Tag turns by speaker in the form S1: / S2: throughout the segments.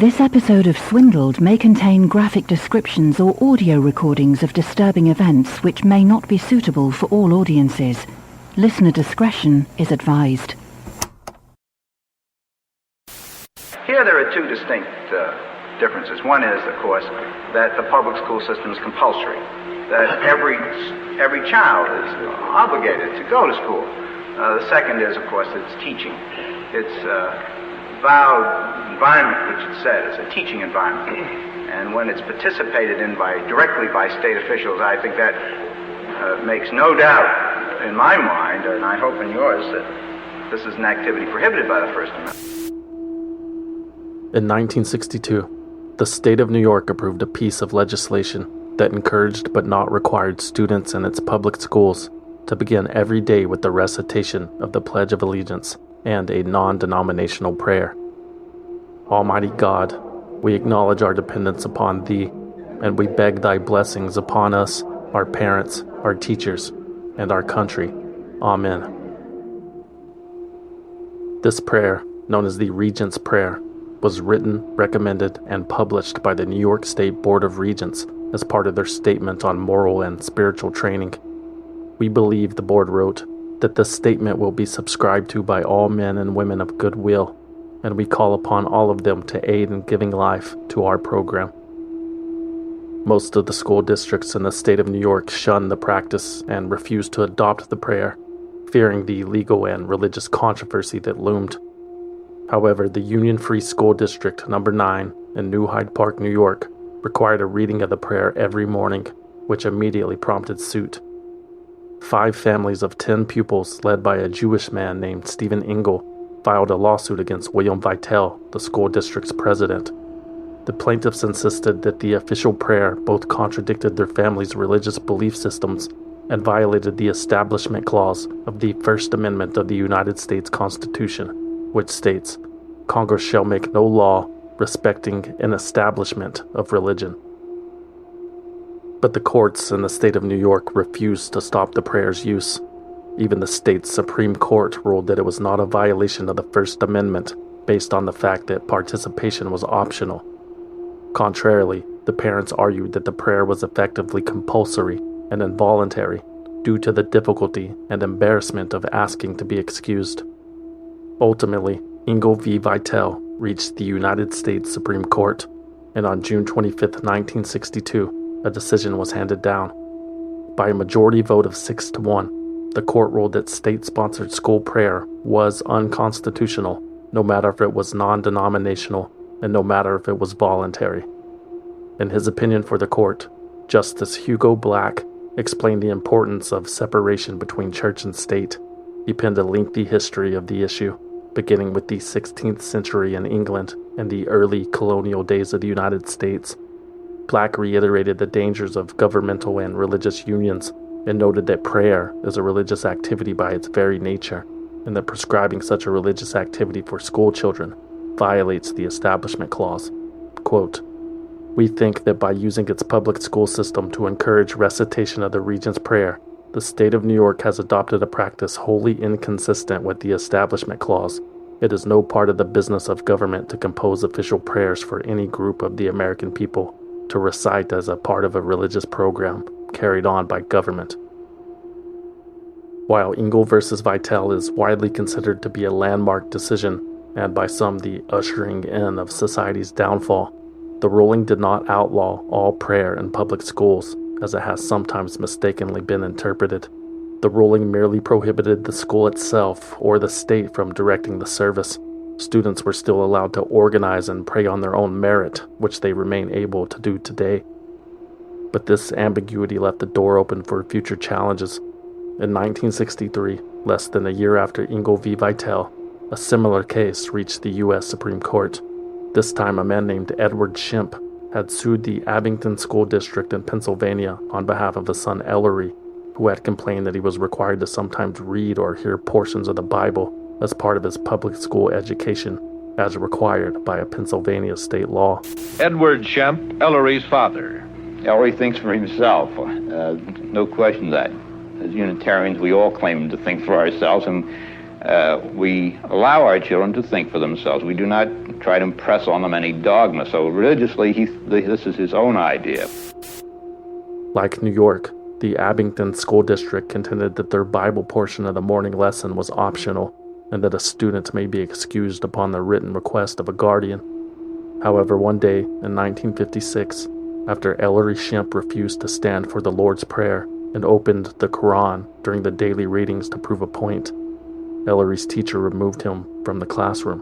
S1: This episode of Swindled may contain graphic descriptions or audio recordings of disturbing events which may not be suitable for all audiences. Listener discretion is advised.
S2: Here there are two distinct differences. One is, of course, that the public school system is compulsory, that every child is obligated to go to school. The second is, of course, it's teaching. It's vowed environment, which it said, is a teaching environment. And when it's participated in directly by state officials, I think that makes no doubt in my mind, and I hope in yours, that this is an activity prohibited by the First Amendment.
S3: In 1962, the state of New York approved a piece of legislation that encouraged but not required students in its public schools to begin every day with the recitation of the Pledge of Allegiance and a non-denominational prayer. Almighty God, we acknowledge our dependence upon Thee, and we beg Thy blessings upon us, our parents, our teachers, and our country. Amen. This prayer, known as the Regent's Prayer, was written, recommended, and published by the New York State Board of Regents as part of their statement on moral and spiritual training. We believe, the board wrote, that this statement will be subscribed to by all men and women of goodwill, and we call upon all of them to aid in giving life to our program. Most of the school districts in the state of New York shun the practice and refuse to adopt the prayer, fearing the legal and religious controversy that loomed. However, the Union Free School District No. 9 in New Hyde Park, New York, required a reading of the prayer every morning, which immediately prompted suit. 5 families of 10 pupils, led by a Jewish man named Stephen Engel, filed a lawsuit against William Vitale, the school district's president. The plaintiffs insisted that the official prayer both contradicted their families' religious belief systems and violated the Establishment Clause of the First Amendment of the United States Constitution, which states, "Congress shall make no law respecting an establishment of religion." But the courts in the state of New York refused to stop the prayer's use. Even the state's Supreme Court ruled that it was not a violation of the First Amendment based on the fact that participation was optional. Contrarily, the parents argued that the prayer was effectively compulsory and involuntary due to the difficulty and embarrassment of asking to be excused. Ultimately, Engel v. Vitale reached the United States Supreme Court, and on June 25, 1962, a decision was handed down. By a majority vote of 6-1, the court ruled that state-sponsored school prayer was unconstitutional, no matter if it was non-denominational and no matter if it was voluntary. In his opinion for the court, Justice Hugo Black explained the importance of separation between church and state. He penned a lengthy history of the issue, beginning with the 16th century in England and the early colonial days of the United States. Black reiterated the dangers of governmental and religious unions and noted that prayer is a religious activity by its very nature, and that prescribing such a religious activity for school children violates the Establishment Clause. Quote, "We think that by using its public school system to encourage recitation of the Regent's Prayer, the state of New York has adopted a practice wholly inconsistent with the Establishment Clause. It is no part of the business of government to compose official prayers for any group of the American people to recite as a part of a religious program carried on by government." While Engel versus Vitale is widely considered to be a landmark decision, and by some the ushering in of society's downfall, the ruling did not outlaw all prayer in public schools, as it has sometimes mistakenly been interpreted. The ruling merely prohibited the school itself or the state from directing the service. Students were still allowed to organize and pray on their own merit, which they remain able to do today. But this ambiguity left the door open for future challenges. In 1963, less than a year after Engel v. Vitale, a similar case reached the U.S. Supreme Court. This time, a man named Edward Shemp had sued the Abington School District in Pennsylvania on behalf of his son Ellery, who had complained that he was required to sometimes read or hear portions of the Bible as part of his public school education, as required by a Pennsylvania state law.
S4: Edward Shemp, Ellery's father.
S5: Ellery thinks for himself, no question that. As Unitarians, we all claim to think for ourselves, and we allow our children to think for themselves. We do not try to impress on them any dogma. So religiously, this is his own idea.
S3: Like New York, the Abington School District contended that their Bible portion of the morning lesson was optional and that a student may be excused upon the written request of a guardian. However, one day in 1956, after Ellery Shemp refused to stand for the Lord's Prayer and opened the Quran during the daily readings to prove a point, Ellery's teacher removed him from the classroom.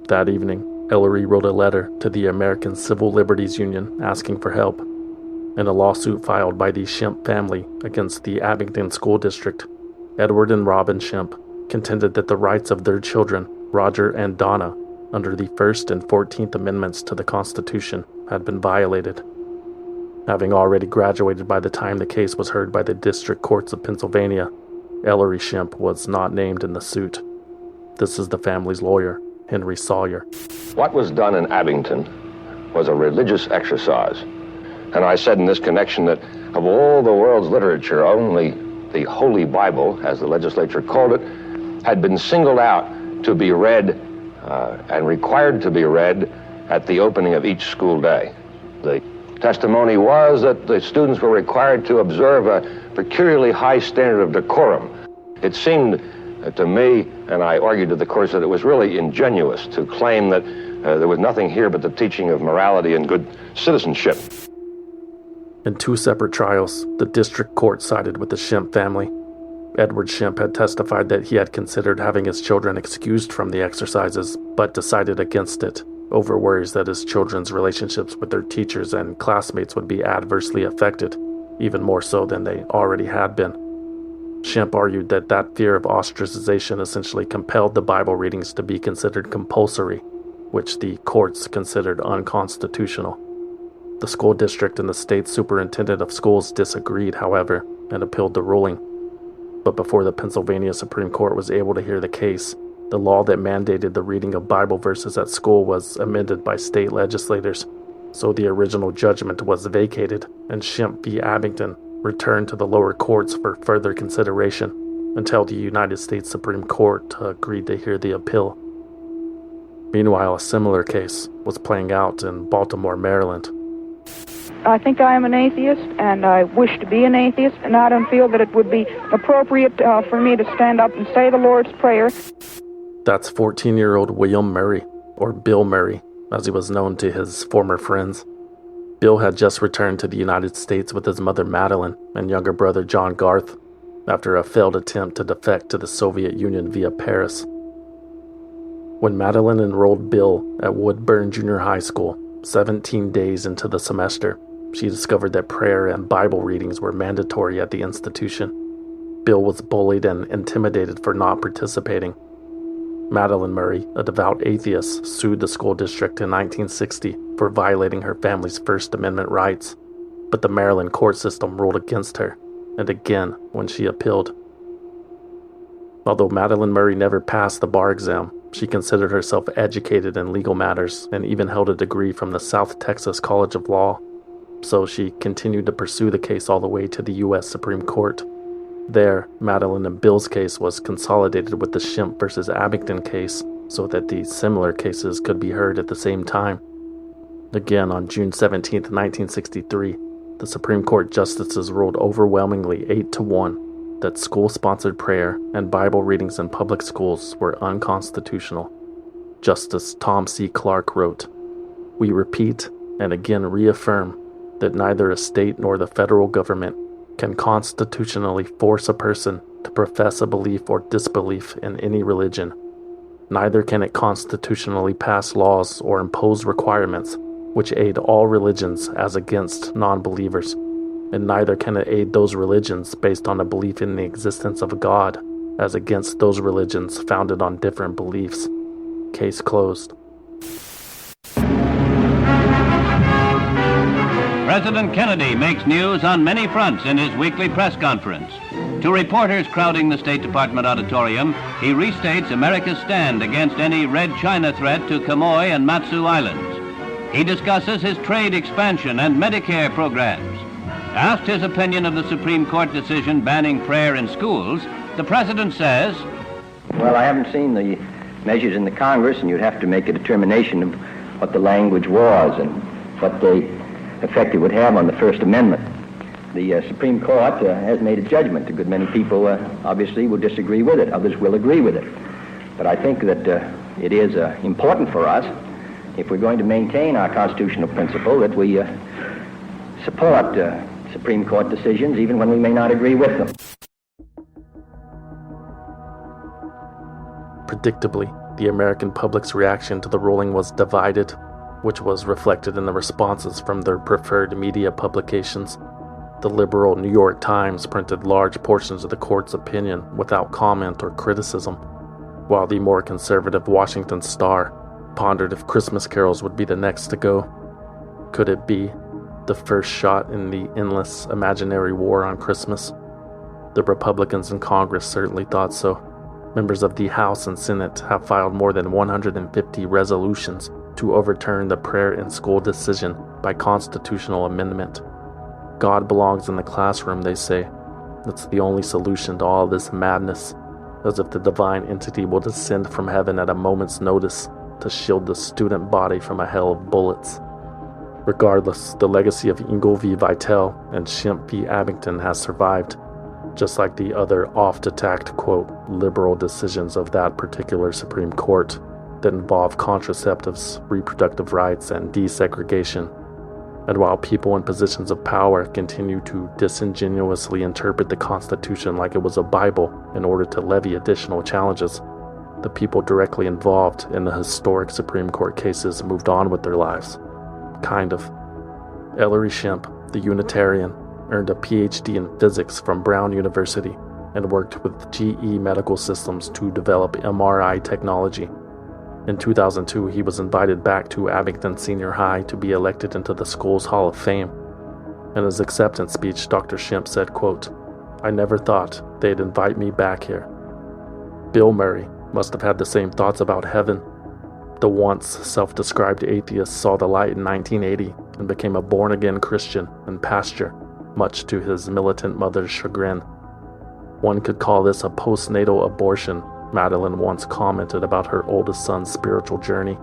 S3: That evening, Ellery wrote a letter to the American Civil Liberties Union asking for help. In a lawsuit filed by the Shemp family against the Abington School District, Edward and Robin Shemp contended that the rights of their children, Roger and Donna, under the First and 14th Amendments to the Constitution, had been violated. Having already graduated by the time the case was heard by the District Courts of Pennsylvania, Ellery Shemp was not named in the suit. This is the family's lawyer, Henry Sawyer.
S6: What was done in Abington was a religious exercise. And I said in this connection that of all the world's literature, only the Holy Bible, as the legislature called it, had been singled out to be read and required to be read at the opening of each school day. The testimony was that the students were required to observe a peculiarly high standard of decorum. It seemed to me, and I argued to the courts, that it was really ingenuous to claim that there was nothing here but the teaching of morality and good citizenship.
S3: In two separate trials, the district court sided with the Shemp family. Edward Shemp had testified that he had considered having his children excused from the exercises, but decided against it, over worries that his children's relationships with their teachers and classmates would be adversely affected, even more so than they already had been. Shemp argued that that fear of ostracization essentially compelled the Bible readings to be considered compulsory, which the courts considered unconstitutional. The school district and the state superintendent of schools disagreed, however, and appealed the ruling. But before the Pennsylvania Supreme Court was able to hear the case, the law that mandated the reading of Bible verses at school was amended by state legislators, so the original judgment was vacated, and Shemp v. Abington returned to the lower courts for further consideration until the United States Supreme Court agreed to hear the appeal. Meanwhile, a similar case was playing out in Baltimore, Maryland.
S7: I think I am an atheist, and I wish to be an atheist, and I don't feel that it would be appropriate for me to stand up and say the Lord's Prayer.
S3: That's 14-year-old William Murray, or Bill Murray, as he was known to his former friends. Bill had just returned to the United States with his mother Madalyn and younger brother John Garth after a failed attempt to defect to the Soviet Union via Paris. When Madalyn enrolled Bill at Woodburn Junior High School, 17 days into the semester, she discovered that prayer and Bible readings were mandatory at the institution. Bill was bullied and intimidated for not participating. Madalyn Murray, a devout atheist, sued the school district in 1960 for violating her family's First Amendment rights, but the Maryland court system ruled against her, and again when she appealed. Although Madalyn Murray never passed the bar exam, she considered herself educated in legal matters and even held a degree from the South Texas College of Law, so she continued to pursue the case all the way to the U.S. Supreme Court. There, Madalyn and Bill's case was consolidated with the Shemp versus Abington case so that these similar cases could be heard at the same time. Again, on June 17, 1963, the Supreme Court justices ruled overwhelmingly 8-1 that school-sponsored prayer and Bible readings in public schools were unconstitutional. Justice Tom C. Clark wrote, "We repeat and again reaffirm that neither a state nor the federal government can constitutionally force a person to profess a belief or disbelief in any religion. Neither can it constitutionally pass laws or impose requirements which aid all religions as against non-believers, and neither can it aid those religions based on a belief in the existence of God as against those religions founded on different beliefs." Case closed.
S8: President Kennedy makes news on many fronts in his weekly press conference. To reporters crowding the State Department auditorium, he restates America's stand against any Red China threat to Quemoy and Matsu Islands. He discusses his trade expansion and Medicare programs. Asked his opinion of the Supreme Court decision banning prayer in schools, the president says,
S9: Well, I haven't seen the measures in the Congress, and you'd have to make a determination of what the language was and what the effect it would have on the First Amendment. The Supreme Court has made a judgment. A good many people obviously will disagree with it. Others will agree with it. But I think that it is important for us, if we're going to maintain our constitutional principle, that we support Supreme Court decisions even when we may not agree with them.
S3: Predictably, the American public's reaction to the ruling was divided, which was reflected in the responses from their preferred media publications. The liberal New York Times printed large portions of the court's opinion without comment or criticism, while the more conservative Washington Star pondered if Christmas carols would be the next to go. Could it be the first shot in the endless imaginary war on Christmas? The Republicans in Congress certainly thought so. Members of the House and Senate have filed more than 150 resolutions to overturn the prayer in school decision by constitutional amendment. God belongs in the classroom, they say. That's the only solution to all this madness, as if the divine entity will descend from heaven at a moment's notice to shield the student body from a hell of bullets. Regardless, the legacy of Engel v. Vitale and Shemp v. Abington has survived, just like the other oft-attacked, quote, liberal decisions of that particular Supreme Court that involve contraceptives, reproductive rights, and desegregation. And while people in positions of power continue to disingenuously interpret the Constitution like it was a Bible in order to levy additional challenges, the people directly involved in the historic Supreme Court cases moved on with their lives. Kind of. Ellery Shemp, the Unitarian, earned a PhD in physics from Brown University and worked with GE Medical Systems to develop MRI technology. In 2002, he was invited back to Abington Senior High to be elected into the school's Hall of Fame. In his acceptance speech, Dr. Shemp said, quote, "I never thought they'd invite me back here." Bill Murray must have had the same thoughts about heaven. The once self-described atheist saw the light in 1980 and became a born-again Christian and pastor, much to his militant mother's chagrin. One could call this a postnatal abortion, Madalyn once commented about her oldest son's spiritual journey.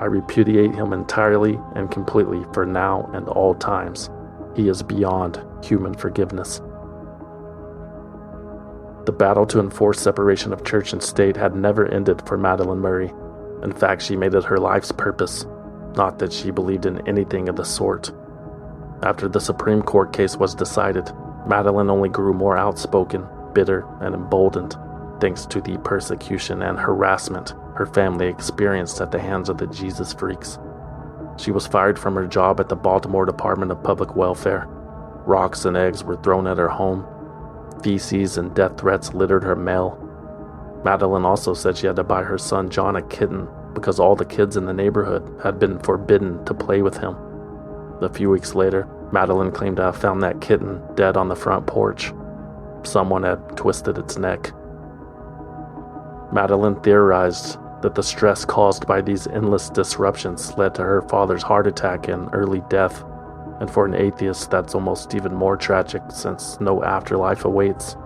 S3: "I repudiate him entirely and completely for now and all times. He is beyond human forgiveness." The battle to enforce separation of church and state had never ended for Madalyn Murray. In fact, she made it her life's purpose, not that she believed in anything of the sort. After the Supreme Court case was decided, Madalyn only grew more outspoken, bitter, and emboldened, thanks to the persecution and harassment her family experienced at the hands of the Jesus freaks. She was fired from her job at the Baltimore Department of Public Welfare. Rocks and eggs were thrown at her home. Feces and death threats littered her mail. Madalyn also said she had to buy her son John a kitten because all the kids in the neighborhood had been forbidden to play with him. A few weeks later, Madalyn claimed to have found that kitten dead on the front porch. Someone had twisted its neck. Madalyn theorized that the stress caused by these endless disruptions led to her father's heart attack and early death, and for an atheist that's almost even more tragic since no afterlife awaits.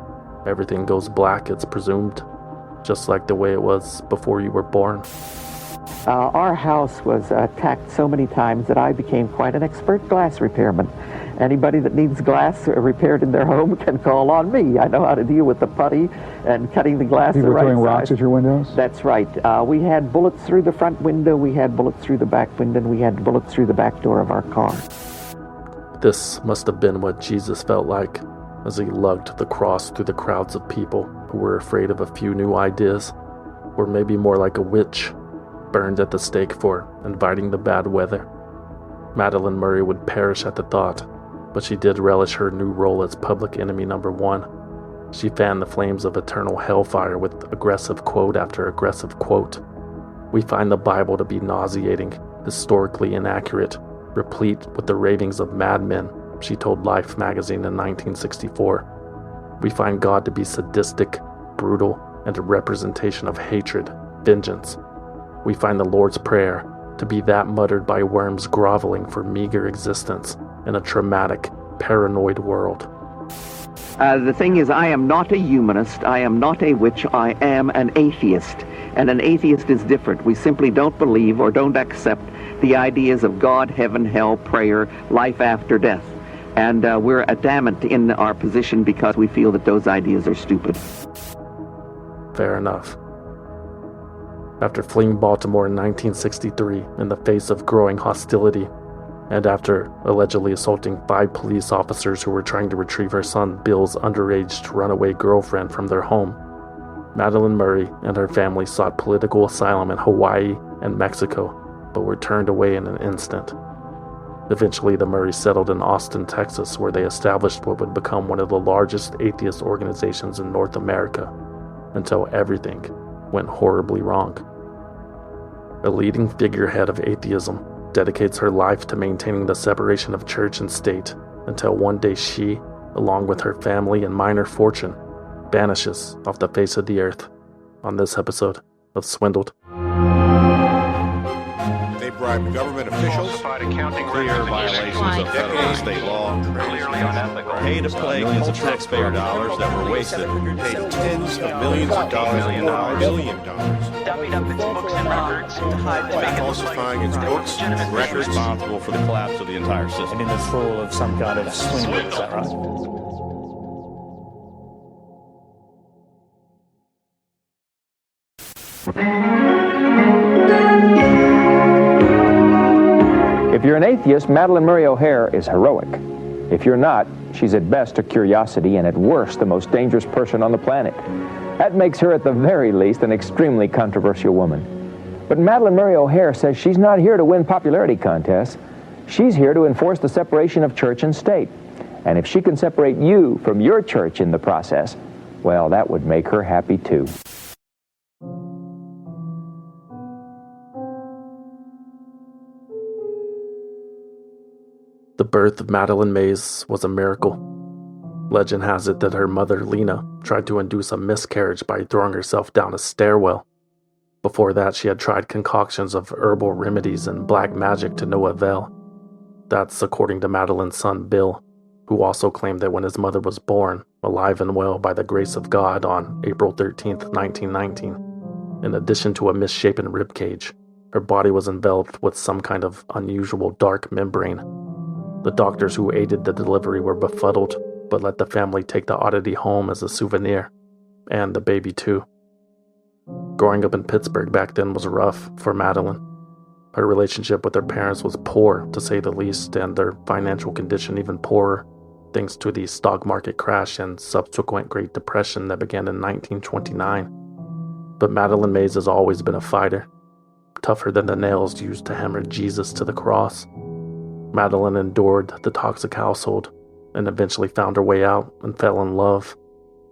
S3: Everything goes black, it's presumed, just like the way it was before you were born.
S10: Our house was attacked so many times that I became quite an expert glass repairman. Anybody that needs glass repaired in their home can call on me. I know how to deal with the putty and cutting the glass the right size. You were throwing rocks at your windows? That's right. We had bullets through the front window, we had bullets through the back window, and we had bullets through the back door of our car.
S3: This must have been what Jesus felt like as he lugged the cross through the crowds of people who were afraid of a few new ideas, or maybe more like a witch, burned at the stake for inviting the bad weather. Madalyn Murray would perish at the thought, but she did relish her new role as public enemy number one. She fanned the flames of eternal hellfire with aggressive quote after aggressive quote. We find the Bible to be nauseating, historically inaccurate, replete with the ravings of madmen, she told Life magazine in 1964. We find God to be sadistic, brutal, and a representation of hatred, vengeance. We find the Lord's Prayer to be that muttered by worms groveling for meager existence in a traumatic, paranoid world.
S10: The thing is, I am not a humanist, I am not a witch, I am an atheist. And an atheist is different. We simply don't believe or don't accept the ideas of God, heaven, hell, prayer, life after death. And we're adamant in our position because we feel that those ideas are stupid.
S3: Fair enough. After fleeing Baltimore in 1963 in the face of growing hostility, and after allegedly assaulting 5 police officers who were trying to retrieve her son Bill's underage runaway girlfriend from their home, Madalyn Murray and her family sought political asylum in Hawaii and Mexico, but were turned away in an instant. Eventually, the Murrays settled in Austin, Texas, where they established what would become one of the largest atheist organizations in North America, until everything went horribly wrong. A leading figurehead of atheism dedicates her life to maintaining the separation of church and state until one day she, along with her family and minor fortune, vanishes off the face of the earth on this episode of Swindled.
S11: They bribed government officials, clear violations of federal and state law, paid to play millions of taxpayer dollars that were wasted, paid tens of millions of dollars, $1 billion,
S12: dummied up its books and records to hide the
S11: by falsifying its books and records,
S4: responsible for the collapse of the entire system.
S13: And in this full of some kind of swindle, is that right?
S14: If you're an atheist, Madalyn Murray O'Hare is heroic. If you're not, she's at best a curiosity and at worst the most dangerous person on the planet. That makes her at the very least an extremely controversial woman. But Madalyn Murray O'Hare says she's not here to win popularity contests. She's here to enforce the separation of church and state. And if she can separate you from your church in the process, well, that would make her happy too.
S3: The birth of Madalyn Mays was a miracle. Legend has it that her mother, Lena, tried to induce a miscarriage by throwing herself down a stairwell. Before that, she had tried concoctions of herbal remedies and black magic to no avail. That's according to Madalyn's son, Bill, who also claimed that when his mother was born, alive and well by the grace of God on April 13th, 1919, in addition to a misshapen ribcage, her body was enveloped with some kind of unusual dark membrane. The doctors who aided the delivery were befuddled, but let the family take the oddity home as a souvenir, and the baby too. Growing up in Pittsburgh back then was rough for Madalyn. Her relationship with her parents was poor, to say the least, and their financial condition even poorer, thanks to the stock market crash and subsequent Great Depression that began in 1929. But Madalyn Mays has always been a fighter, tougher than the nails used to hammer Jesus to the cross. Madalyn endured the toxic household and eventually found her way out and fell in love,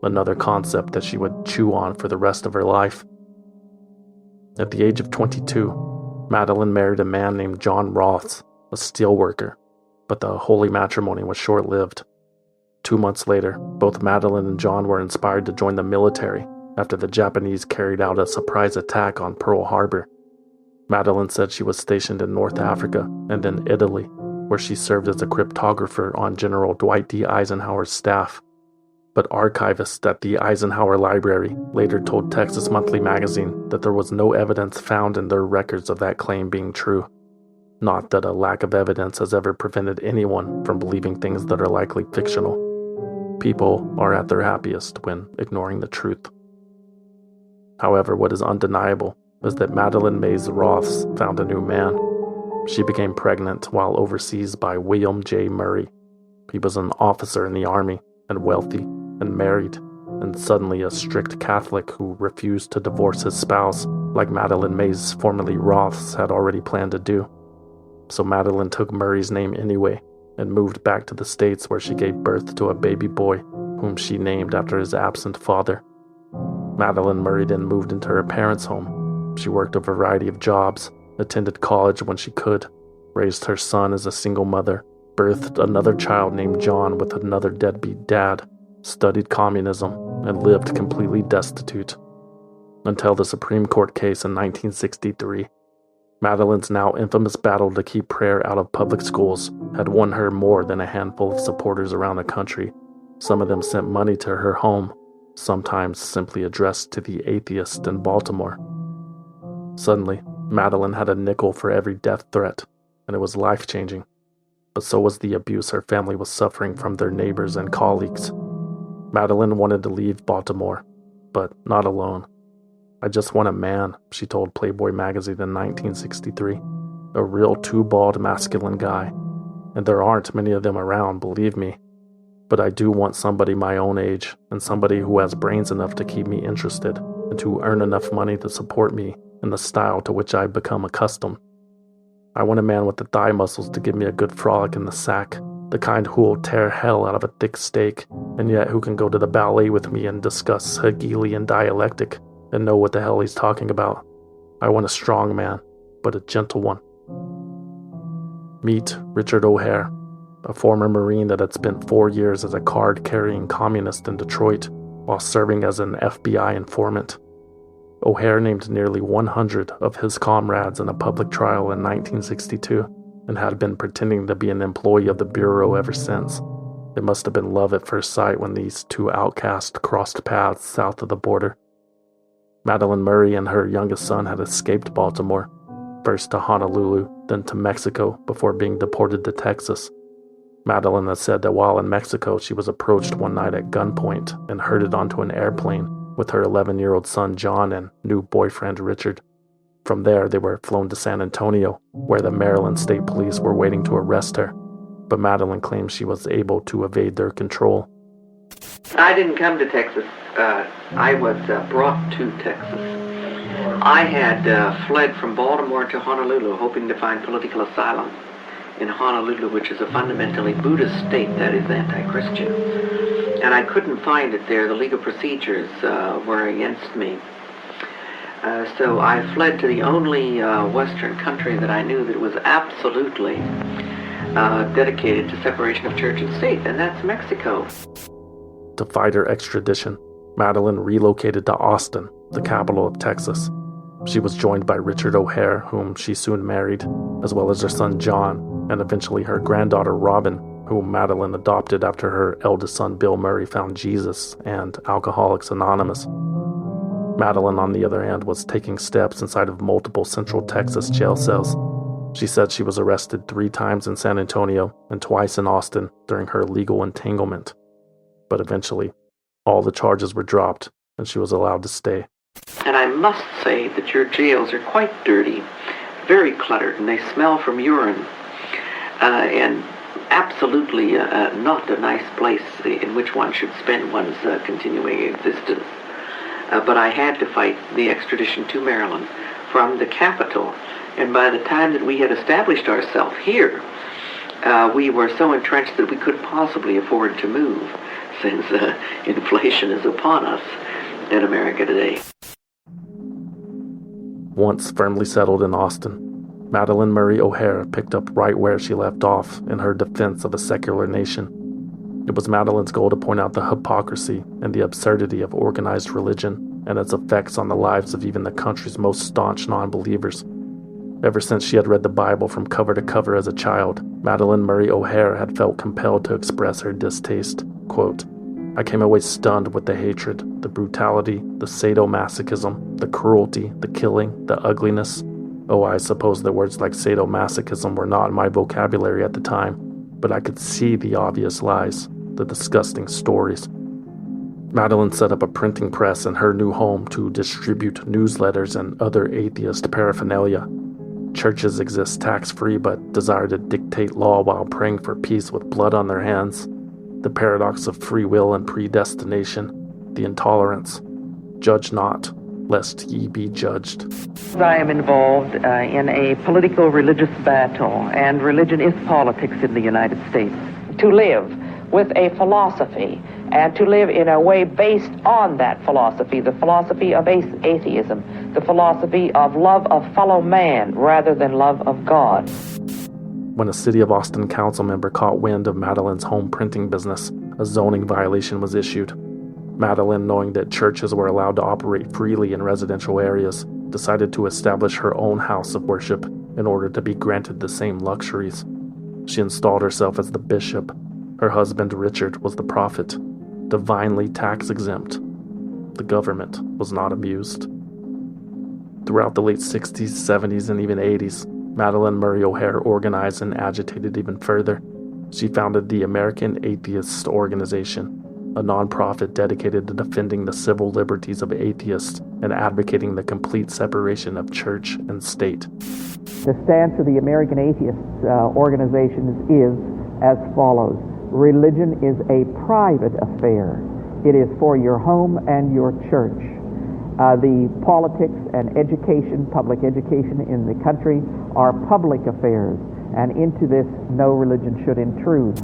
S3: another concept that she would chew on for the rest of her life. At the age of 22, Madalyn married a man named John Roths, a steelworker, but the holy matrimony was short-lived. 2 months later, both Madalyn and John were inspired to join the military after the Japanese carried out a surprise attack on Pearl Harbor. Madalyn said she was stationed in North Africa and in Italy, where she served as a cryptographer on General Dwight D. Eisenhower's staff. But archivists at the Eisenhower Library later told Texas Monthly Magazine that there was no evidence found in their records of that claim being true. Not that a lack of evidence has ever prevented anyone from believing things that are likely fictional. People are at their happiest when ignoring the truth. However, what is undeniable is that Madalyn Mays Roths found a new man. She became pregnant while overseas by William J. Murray. He was an officer in the Army and wealthy and married, and suddenly a strict Catholic who refused to divorce his spouse, like Madalyn Mays, formerly Roths, had already planned to do. So Madalyn took Murray's name anyway and moved back to the States, where she gave birth to a baby boy, whom she named after his absent father. Madalyn Murray then moved into her parents' home. She worked a variety of jobs, attended college when she could, raised her son as a single mother, birthed another child named John with another deadbeat dad, studied communism, and lived completely destitute. Until the Supreme Court case in 1963, Madalyn's now infamous battle to keep prayer out of public schools had won her more than a handful of supporters around the country, Some of them sent money to her home, sometimes simply addressed to the Atheist in Baltimore. Suddenly, Madalyn had a nickel for every death threat, and it was life-changing. But so was the abuse her family was suffering from their neighbors and colleagues. Madalyn wanted to leave Baltimore, but not alone. "I just want a man," she told Playboy magazine in 1963. "A real two-balled masculine guy. And there aren't many of them around, believe me. But I do want somebody my own age, and somebody who has brains enough to keep me interested, and to earn enough money to support me in the style to which I've become accustomed. I want a man with the thigh muscles to give me a good frolic in the sack, the kind who will tear hell out of a thick steak, and yet who can go to the ballet with me and discuss Hegelian dialectic and know what the hell he's talking about. I want a strong man, but a gentle one." Meet Richard O'Hare, a former Marine that had spent 4 years as a card-carrying communist in Detroit while serving as an FBI informant. O'Hare named nearly 100 of his comrades in a public trial in 1962 and had been pretending to be an employee of the Bureau ever since. It must have been love at first sight when these two outcasts crossed paths south of the border. Madalyn Murray and her youngest son had escaped Baltimore, first to Honolulu, then to Mexico before being deported to Texas. Madalyn has said that while in Mexico, she was approached one night at gunpoint and herded onto an airplane with her 11-year-old son John and new boyfriend Richard. From there, they were flown to San Antonio, where the Maryland State Police were waiting to arrest her, but Madalyn claims she was able to evade their control.
S15: I didn't come to Texas. I was brought to Texas. I had fled from Baltimore to Honolulu, hoping to find political asylum in Honolulu, which is a fundamentally Buddhist state that is anti-Christian. And I couldn't find it there. The legal procedures were against me. So I fled to the only Western country that I knew that was absolutely dedicated to separation of church and state, and that's Mexico.
S3: To fight her extradition, Madalyn relocated to Austin, the capital of Texas. She was joined by Richard O'Hare, whom she soon married, as well as her son John, and eventually her granddaughter Robin, whom Madalyn adopted after her eldest son Bill Murray found Jesus and Alcoholics Anonymous. Madalyn, on the other hand, was taking steps inside of multiple Central Texas jail cells. She said she was arrested 3 times in San Antonio and twice in Austin during her legal entanglement. But eventually, all the charges were dropped and she was allowed to stay.
S15: And I must say that your jails are quite dirty, very cluttered, and they smell from urine, and absolutely not a nice place in which one should spend one's continuing existence. But I had to fight the extradition to Maryland from the capital, and by the time that we had established ourselves here, we were so entrenched that we couldn't possibly afford to move, since inflation is upon us in America today.
S3: Once firmly settled in Austin, Madalyn Murray O'Hare picked up right where she left off in her defense of a secular nation. It was Madalyn's goal to point out the hypocrisy and the absurdity of organized religion and its effects on the lives of even the country's most staunch non-believers. Ever since she had read the Bible from cover to cover as a child, Madalyn Murray O'Hare had felt compelled to express her distaste. Quote, "I came away stunned with the hatred, the brutality, the sadomasochism, the cruelty, the killing, the ugliness. Oh, I suppose that words like sadomasochism were not in my vocabulary at the time, but I could see the obvious lies, the disgusting stories." Madalyn set up a printing press in her new home to distribute newsletters and other atheist paraphernalia. Churches exist tax-free but desire to dictate law while praying for peace with blood on their hands. The paradox of free will and predestination, the intolerance. Judge not, lest ye be judged.
S16: I am involved in a political-religious battle, and religion is politics in the United States.
S17: To live with a philosophy, and to live in a way based on that philosophy, the philosophy of atheism, the philosophy of love of fellow man rather than love of God.
S3: When a City of Austin council member caught wind of Madalyn's home printing business, a zoning violation was issued. Madalyn, knowing that churches were allowed to operate freely in residential areas, decided to establish her own house of worship in order to be granted the same luxuries. She installed herself as the bishop. Her husband, Richard, was the prophet, divinely tax-exempt. The government was not amused. Throughout the late 60s, 70s, and even 80s, Madalyn Murray O'Hair organized and agitated even further. She founded the American Atheist Organization, a nonprofit dedicated to defending the civil liberties of atheists and advocating the complete separation of church and state.
S10: The stance of the American Atheist Organization is as follows. Religion is a private affair. It is for your home and your church. The politics and education, public education in the country are public affairs, and into this no religion should intrude.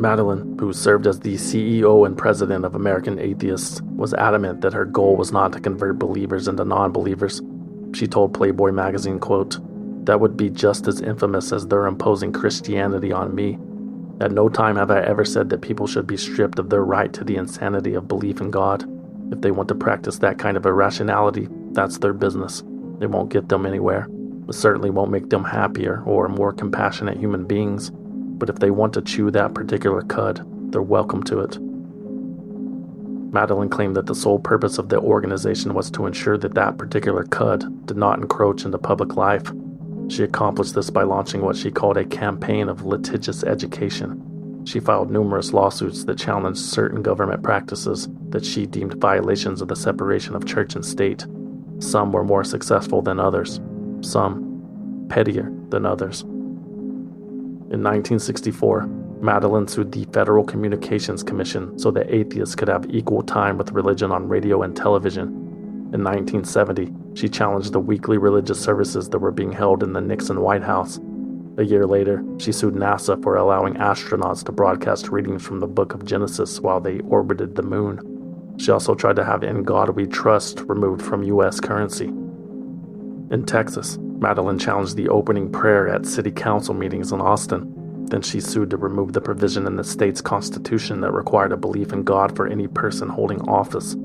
S3: Madalyn, who served as the CEO and president of American Atheists, was adamant that her goal was not to convert believers into non-believers. She told Playboy magazine, quote, "That would be just as infamous as their imposing Christianity on me. At no time have I ever said that people should be stripped of their right to the insanity of belief in God. If they want to practice that kind of irrationality, that's their business. It won't get them anywhere. It certainly won't make them happier or more compassionate human beings. But if they want to chew that particular cud, they're welcome to it." Madalyn claimed that the sole purpose of the organization was to ensure that that particular cud did not encroach into public life. She accomplished this by launching what she called a campaign of litigious education. She filed numerous lawsuits that challenged certain government practices that she deemed violations of the separation of church and state. Some were more successful than others, some pettier than others. In 1964, Madalyn sued the Federal Communications Commission so that atheists could have equal time with religion on radio and television. In 1970, she challenged the weekly religious services that were being held in the Nixon White House. A year later, she sued NASA for allowing astronauts to broadcast readings from the Book of Genesis while they orbited the moon. She also tried to have "In God We Trust" removed from U.S. currency. In Texas, Madalyn challenged the opening prayer at city council meetings in Austin. Then she sued to remove the provision in the state's constitution that required a belief in God for any person holding office.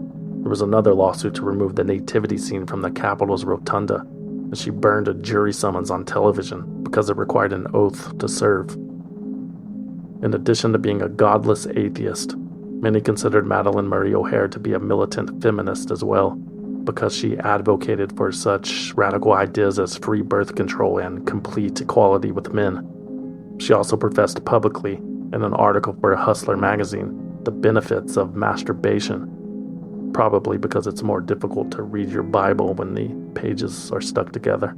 S3: There was another lawsuit to remove the nativity scene from the Capitol's rotunda, and she burned a jury summons on television because it required an oath to serve. In addition to being a godless atheist, many considered Madalyn Murray O'Hair to be a militant feminist as well, because she advocated for such radical ideas as free birth control and complete equality with men. She also professed publicly, in an article for Hustler magazine, the benefits of masturbation, probably because it's more difficult to read your Bible when the pages are stuck together.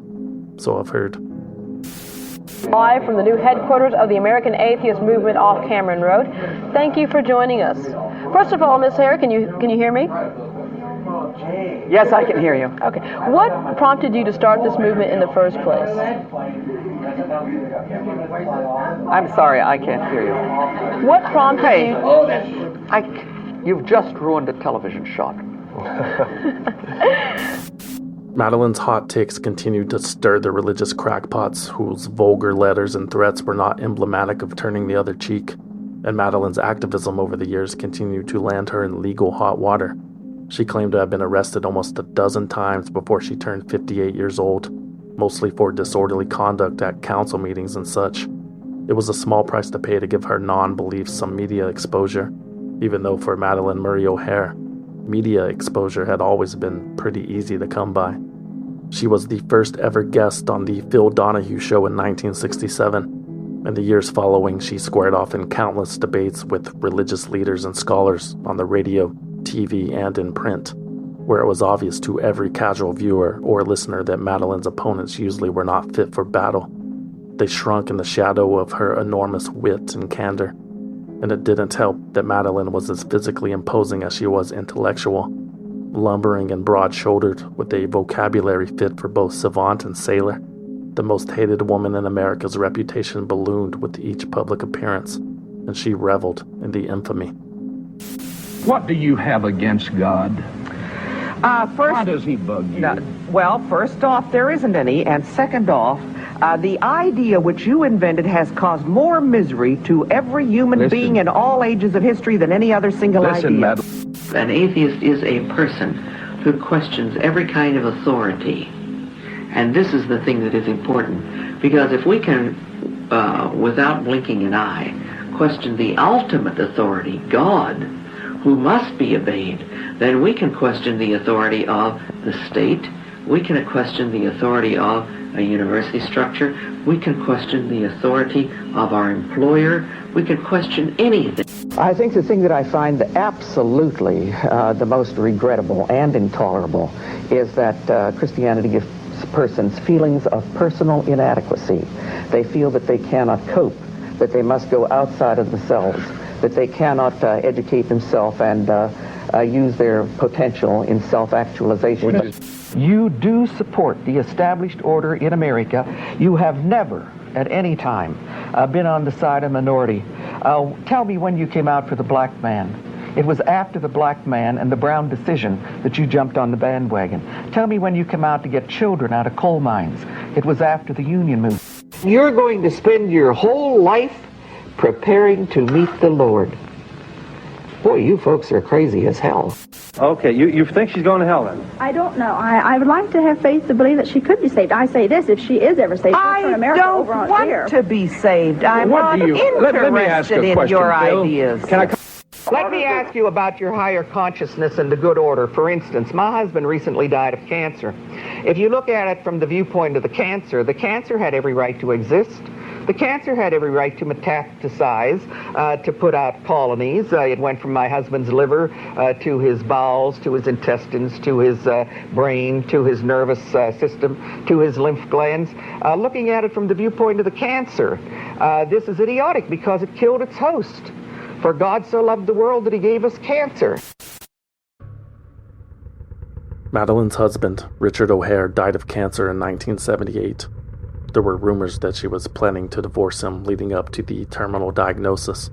S3: So I've heard.
S18: Live from the new headquarters of the American Atheist Movement off Cameron Road. Thank you for joining us. First of all, Ms. Hare, can you hear me?
S16: Yes, I can hear you.
S18: Okay. What prompted you to start this movement in the first place?
S16: I'm sorry, I can't hear you.
S18: What prompted you?
S16: You've just ruined a television shot.
S3: Madalyn's hot takes continued to stir the religious crackpots whose vulgar letters and threats were not emblematic of turning the other cheek, and Madalyn's activism over the years continued to land her in legal hot water. She claimed to have been arrested almost a dozen times before she turned 58 years old, mostly for disorderly conduct at council meetings and such. It was a small price to pay to give her non-beliefs some media exposure, even though for Madalyn Murray O'Hair, media exposure had always been pretty easy to come by. She was the first ever guest on the Phil Donahue Show in 1967. In the years following, she squared off in countless debates with religious leaders and scholars on the radio, TV, and in print, where it was obvious to every casual viewer or listener that Madalyn's opponents usually were not fit for battle. They shrunk in the shadow of her enormous wit and candor, and it didn't help that Madalyn was as physically imposing as she was intellectual, lumbering and broad-shouldered with a vocabulary fit for both savant and sailor. The most hated woman in America's reputation ballooned with each public appearance, and she reveled in the infamy.
S19: What do you have against God? Why does he bug you?
S16: Well, first off, there isn't any, and second off, the idea which you invented has caused more misery to every human being in all ages of history than any other single idea.
S15: An atheist is a person who questions every kind of authority. And this is the thing that is important. Because if we can, without blinking an eye, question the ultimate authority, God, who must be obeyed, then we can question the authority of the state. We can question the authority of a university structure. We can question the authority of our employer. We can question anything.
S10: I think the thing that I find absolutely the most regrettable and intolerable is that Christianity gives persons feelings of personal inadequacy. They feel that they cannot cope, that they must go outside of themselves, that they cannot educate themselves and use their potential in self-actualization. You do support the established order in America. You have never, at any time, been on the side of minority. Tell me when you came out for the black man. It was after the black man and the Brown decision that you jumped on the bandwagon. Tell me when you came out to get children out of coal mines. It was after the Union movement. You're going to spend your whole life preparing to meet the Lord. Boy, you folks are crazy as hell.
S20: Okay, you think she's going to hell then?
S21: I don't know. I would like to have faith to believe that she could be saved. I say this, if she is ever saved,
S16: I don't want to be saved. I'm not
S10: Let me ask a
S16: interested in
S10: question,
S16: your
S10: Bill.
S16: ideas.
S10: Let me ask you about your higher consciousness and the good order. For instance, my husband recently died of cancer. If you look at it from the viewpoint of the cancer had every right to exist. The cancer had every right to metastasize, to put out colonies. It went from my husband's liver to his bowels, to his intestines, to his brain, to his nervous system, to his lymph glands. Looking at it from the viewpoint of the cancer, this is idiotic because it killed its host. For God so loved the world that he gave us cancer.
S3: Madalyn's husband, Richard O'Hare, died of cancer in 1978. There were rumors that she was planning to divorce him leading up to the terminal diagnosis.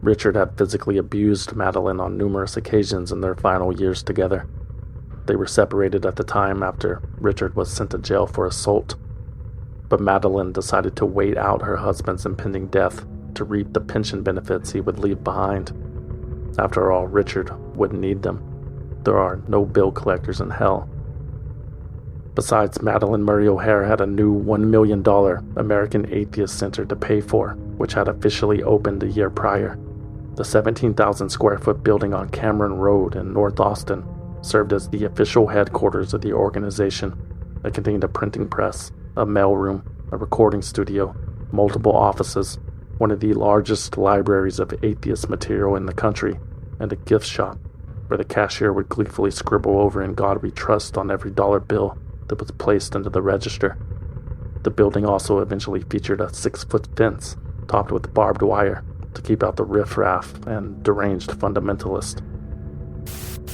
S3: Richard had physically abused Madalyn on numerous occasions in their final years together. They were separated at the time after Richard was sent to jail for assault. But Madalyn decided to wait out her husband's impending death to reap the pension benefits he would leave behind. After all, Richard wouldn't need them. There are no bill collectors in hell. Besides, Madalyn Murray O'Hare had a new $1 million American Atheist Center to pay for, which had officially opened a year prior. The 17,000 square foot building on Cameron Road in North Austin served as the official headquarters of the organization. It contained a printing press, a mailroom, a recording studio, multiple offices, one of the largest libraries of atheist material in the country, and a gift shop where the cashier would gleefully scribble over "In God We Trust" on every dollar bill that was placed into the register. The building also eventually featured a 6-foot fence topped with barbed wire to keep out the riffraff and deranged fundamentalist.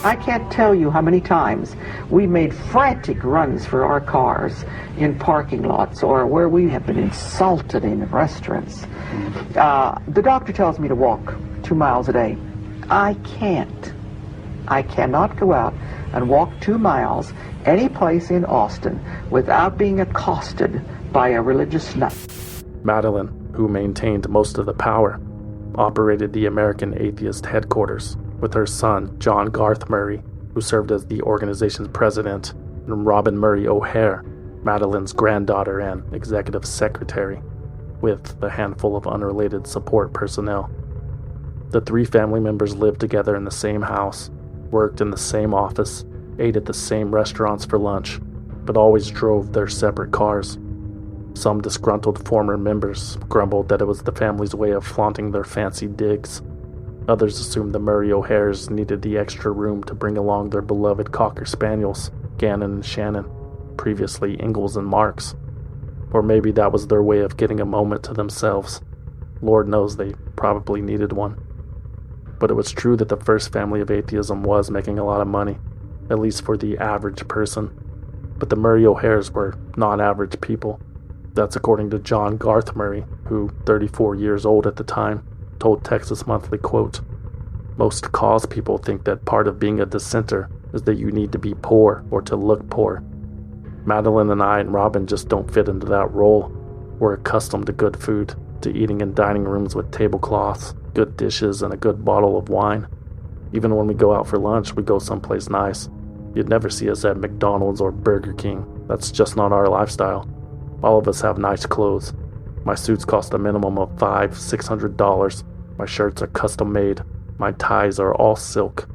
S10: I can't tell you how many times we made frantic runs for our cars in parking lots or where we have been insulted in restaurants. The doctor tells me to walk 2 miles a day. I can't. I cannot go out and walk 2 miles any place in Austin without being accosted by a religious nut.
S3: Madalyn, who maintained most of the power, operated the American Atheist headquarters with her son, John Garth Murray, who served as the organization's president, and Robin Murray O'Hare, Madalyn's granddaughter and executive secretary, with a handful of unrelated support personnel. The 3 family members lived together in the same house, worked in the same office, ate at the same restaurants for lunch, but always drove their separate cars. Some disgruntled former members grumbled that it was the family's way of flaunting their fancy digs. Others assumed the Murray O'Hares needed the extra room to bring along their beloved Cocker Spaniels, Gannon and Shannon, previously Engels and Marks. Or maybe that was their way of getting a moment to themselves. Lord knows they probably needed one. But it was true that the first family of atheism was making a lot of money, at least for the average person. But the Murray O'Hares were not average people. That's according to John Garth Murray, who, 34 years old at the time, told Texas Monthly, quote, "Most cause people think that part of being a dissenter is that you need to be poor or to look poor. Madalyn and I and Robin just don't fit into that role. We're accustomed to good food, to eating in dining rooms with tablecloths, good dishes, and a good bottle of wine. Even when we go out for lunch, we go someplace nice. You'd never see us at McDonald's or Burger King. That's just not our lifestyle. All of us have nice clothes. My suits cost a minimum of $500-$600. My shirts are custom made. My ties are all silk.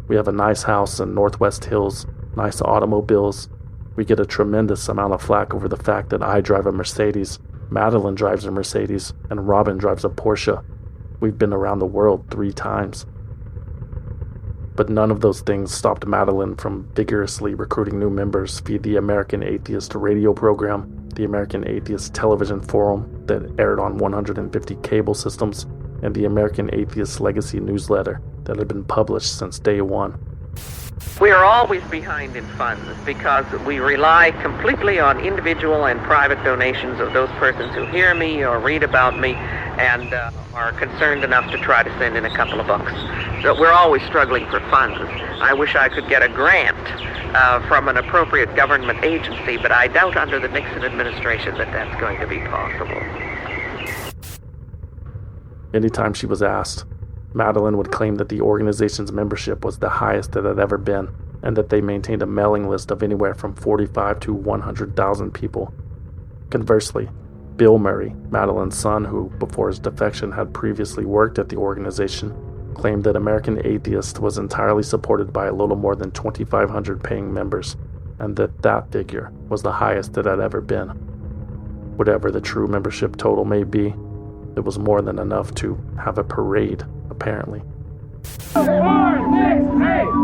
S3: We have a nice house in Northwest Hills, nice automobiles. We get a tremendous amount of flack over the fact that I drive a Mercedes, Madalyn drives a Mercedes, and Robin drives a Porsche. We've been around the world 3 times. But none of those things stopped Madalyn from vigorously recruiting new members via the American Atheist radio program, the American Atheist television forum that aired on 150 cable systems, and the American Atheist Legacy newsletter that had been published since day one.
S15: We are always behind in funds because we rely completely on individual and private donations of those persons who hear me or read about me and are concerned enough to try to send in a couple of bucks. So we're always struggling for funds. I wish I could get a grant from an appropriate government agency, but I doubt under the Nixon administration that that's going to be possible.
S3: Anytime she was asked, Madalyn would claim that the organization's membership was the highest it had ever been, and that they maintained a mailing list of anywhere from 45 to 100,000 people. Conversely, Bill Murray, Madalyn's son, who before his defection had previously worked at the organization, claimed that American Atheist was entirely supported by a little more than 2,500 paying members, and that figure was the highest it had ever been. Whatever the true membership total may be, it was more than enough to have a parade, apparently.
S1: 4, 6, 8,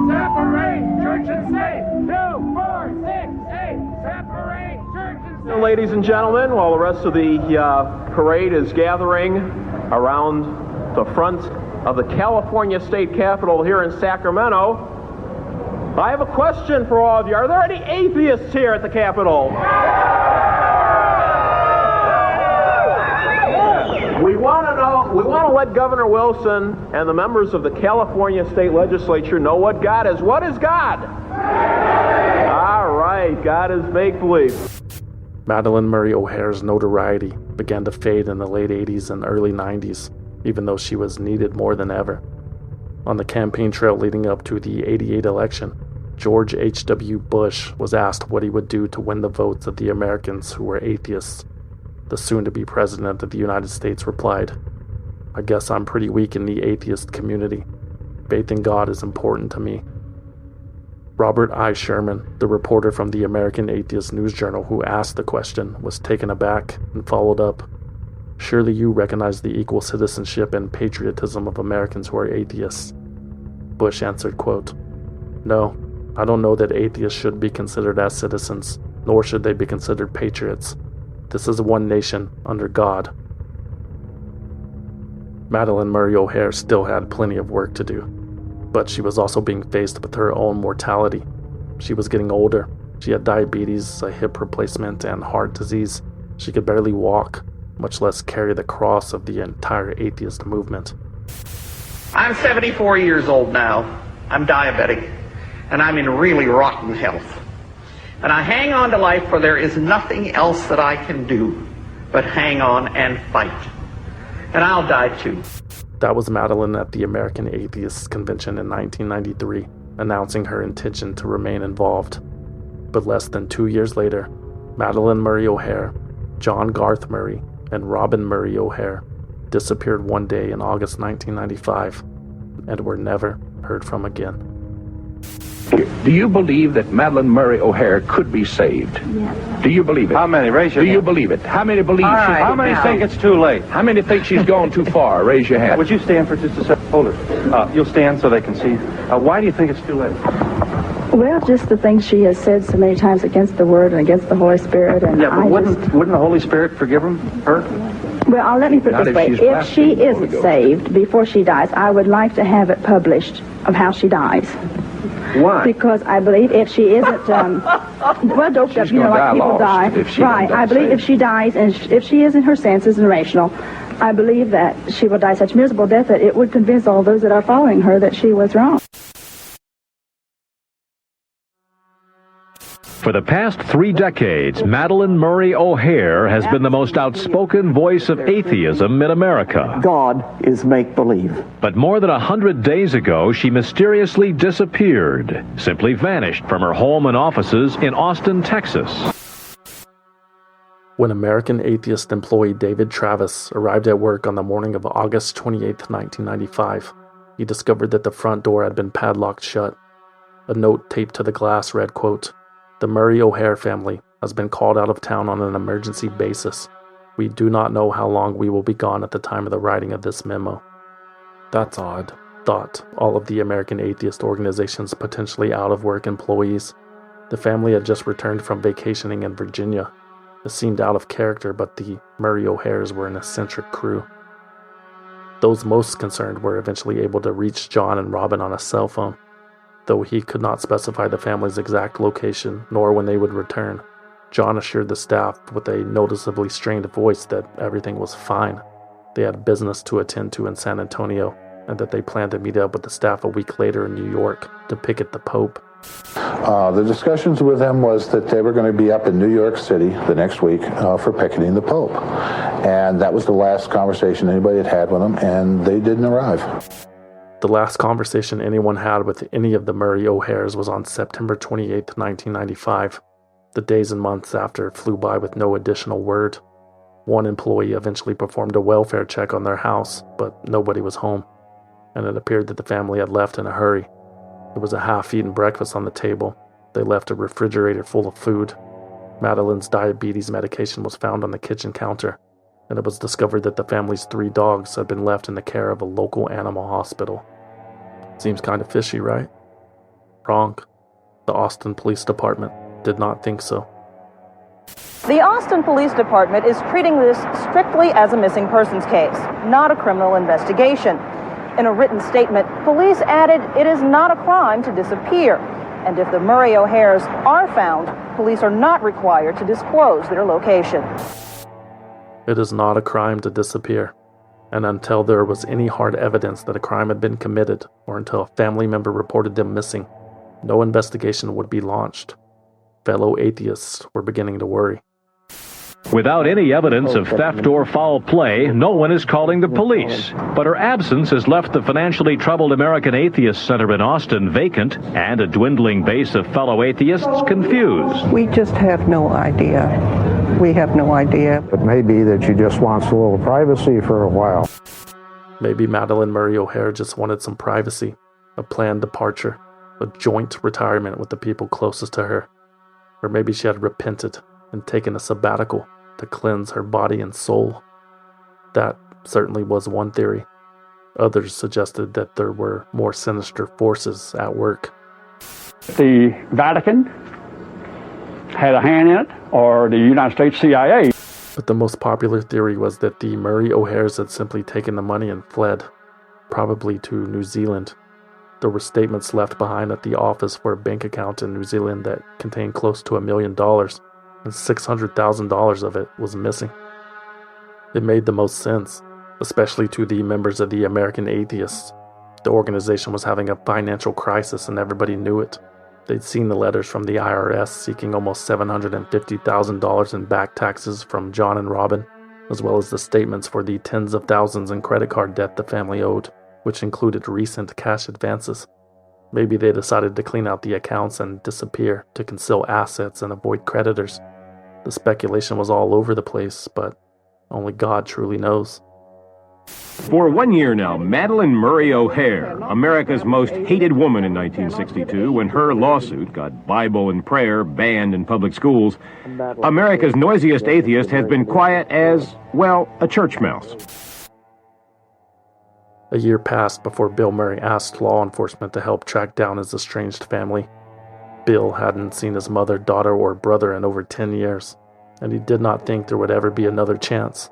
S1: separate church and state. 2, 4, 6, 8, separate church and state.
S20: Ladies and gentlemen, while the rest of the parade is gathering around the front of the California State Capitol here in Sacramento, I have a question for all of you. Are there any atheists here at the Capitol? We want to let Governor Wilson and the members of the California State Legislature know what God is. What is God? All right, God is make-believe.
S3: Madalyn Murray O'Hair's notoriety began to fade in the late 80s and early 90s, even though she was needed more than ever. On the campaign trail leading up to the '88 election, George H.W. Bush was asked what he would do to win the votes of the Americans who were atheists. The soon-to-be president of the United States replied, "I guess I'm pretty weak in the atheist community. Faith in God is important to me." Robert I. Sherman, the reporter from the American Atheist News Journal who asked the question, was taken aback and followed up, "Surely you recognize the equal citizenship and patriotism of Americans who are atheists?" Bush answered, quote, "No, I don't know that atheists should be considered as citizens, nor should they be considered patriots. This is one nation under God." Madalyn Murray O'Hair still had plenty of work to do, but she was also being faced with her own mortality. She was getting older. She had diabetes, a hip replacement, and heart disease. She could barely walk, much less carry the cross of the entire atheist movement.
S22: I'm 74 years old now. I'm diabetic, and I'm in really rotten health. And I hang on to life, for there is nothing else that I can do but hang on and fight. And I'll die too.
S3: That was Madalyn at the American Atheists Convention in 1993, announcing her intention to remain involved. But less than 2 years later, Madalyn Murray O'Hair, John Garth Murray, and Robin Murray O'Hair disappeared one day in August 1995 and were never heard from again.
S19: Do you believe that Madalyn Murray O'Hair could be saved?
S21: Yes.
S19: Do you believe it?
S20: How many? Raise your hand.
S19: Do you believe it? How many believe
S22: right,
S20: How many think it's too late?
S19: How many think she's gone too far? Raise your hand.
S20: Would you stand for just a second? Hold it. You'll stand so they can see. Why do you think it's too late?
S21: Well, just the things she has said so many times against the Word and against the Holy Spirit. And
S20: Yeah, but wouldn't the Holy Spirit forgive her?
S21: Well, let me put it this way. If she isn't
S19: Holy
S21: saved before she dies, I would like to have it published of how she dies.
S20: Why?
S21: Because I believe if she isn't, well, doped up, like people die. Right. I believe if she dies and if she is in her senses and rational, I believe that she will die such a miserable death that it would convince all those that are following her that she was wrong.
S23: For the past 3 decades, Madalyn Murray O'Hair has been the most outspoken voice of atheism in America.
S10: God is make-believe.
S23: But more than 100 days ago, she mysteriously disappeared, simply vanished from her home and offices in Austin, Texas.
S3: When American Atheist employee David Travis arrived at work on the morning of August 28, 1995, he discovered that the front door had been padlocked shut. A note taped to the glass read, quote, "The Murray O'Hare family has been called out of town on an emergency basis. We do not know how long we will be gone at the time of the writing of this memo." That's odd, thought all of the American Atheist organization's potentially out-of-work employees. The family had just returned from vacationing in Virginia. It seemed out of character, but the Murray O'Hares were an eccentric crew. Those most concerned were eventually able to reach John and Robin on a cell phone. Though he could not specify the family's exact location, nor when they would return, John assured the staff with a noticeably strained voice that everything was fine. They had business to attend to in San Antonio, and that they planned to meet up with the staff a week later in New York to picket the Pope.
S2: The discussions with them was that they were going to be up in New York City the next week for picketing the Pope. And that was the last conversation anybody had had with them, and they didn't arrive.
S3: The last conversation anyone had with any of the Murray O'Hares was on September 28, 1995. The days and months after flew by with no additional word. One employee eventually performed a welfare check on their house, but nobody was home, and it appeared that the family had left in a hurry. There was a half-eaten breakfast on the table. They left a refrigerator full of food. Madeline's diabetes medication was found on the kitchen counter, and it was discovered that the family's 3 dogs had been left in the care of a local animal hospital. Seems kind of fishy, right? Wrong. The Austin Police Department did not think so.
S18: The Austin Police Department is treating this strictly as a missing persons case, not a criminal investigation. In a written statement, police added it is not a crime to disappear, and if the Murray O'Hares are found, police are not required to disclose their location.
S3: It is not a crime to disappear, and until there was any hard evidence that a crime had been committed, or until a family member reported them missing, no investigation would be launched. Fellow atheists were beginning to worry.
S23: Without any evidence of theft or foul play, no one is calling the police. But her absence has left the financially troubled American Atheist Center in Austin vacant and a dwindling base of fellow atheists confused.
S10: We just have no idea. We have no idea.
S2: It may be that she just wants a little privacy for a while.
S3: Maybe Madalyn Murray O'Hare just wanted some privacy, a planned departure, a joint retirement with the people closest to her. Or maybe she had repented and taken a sabbatical to cleanse her body and soul. That certainly was one theory. Others suggested that there were more sinister forces at work.
S5: The Vatican had a hand in it, or the United States CIA.
S3: But the most popular theory was that the Murray O'Hares had simply taken the money and fled, probably to New Zealand. There were statements left behind at the office for a bank account in New Zealand that contained close to $1 million, and $600,000 of it was missing. It made the most sense, especially to the members of the American Atheists. The organization was having a financial crisis and everybody knew it. They'd seen the letters from the IRS seeking almost $750,000 in back taxes from John and Robin, as well as the statements for the tens of thousands in credit card debt the family owed, which included recent cash advances. Maybe they decided to clean out the accounts and disappear to conceal assets and avoid creditors. The speculation was all over the place, but only God truly knows.
S6: For 1 year now, Madalyn Murray O'Hare, America's most hated woman in 1962, when her lawsuit got Bible and prayer banned in public schools, America's noisiest atheist has been quiet as, well, a church mouse.
S3: A year passed before Bill Murray asked law enforcement to help track down his estranged family. Bill hadn't seen his mother, daughter, or brother in over 10 years, and he did not think there would ever be another chance.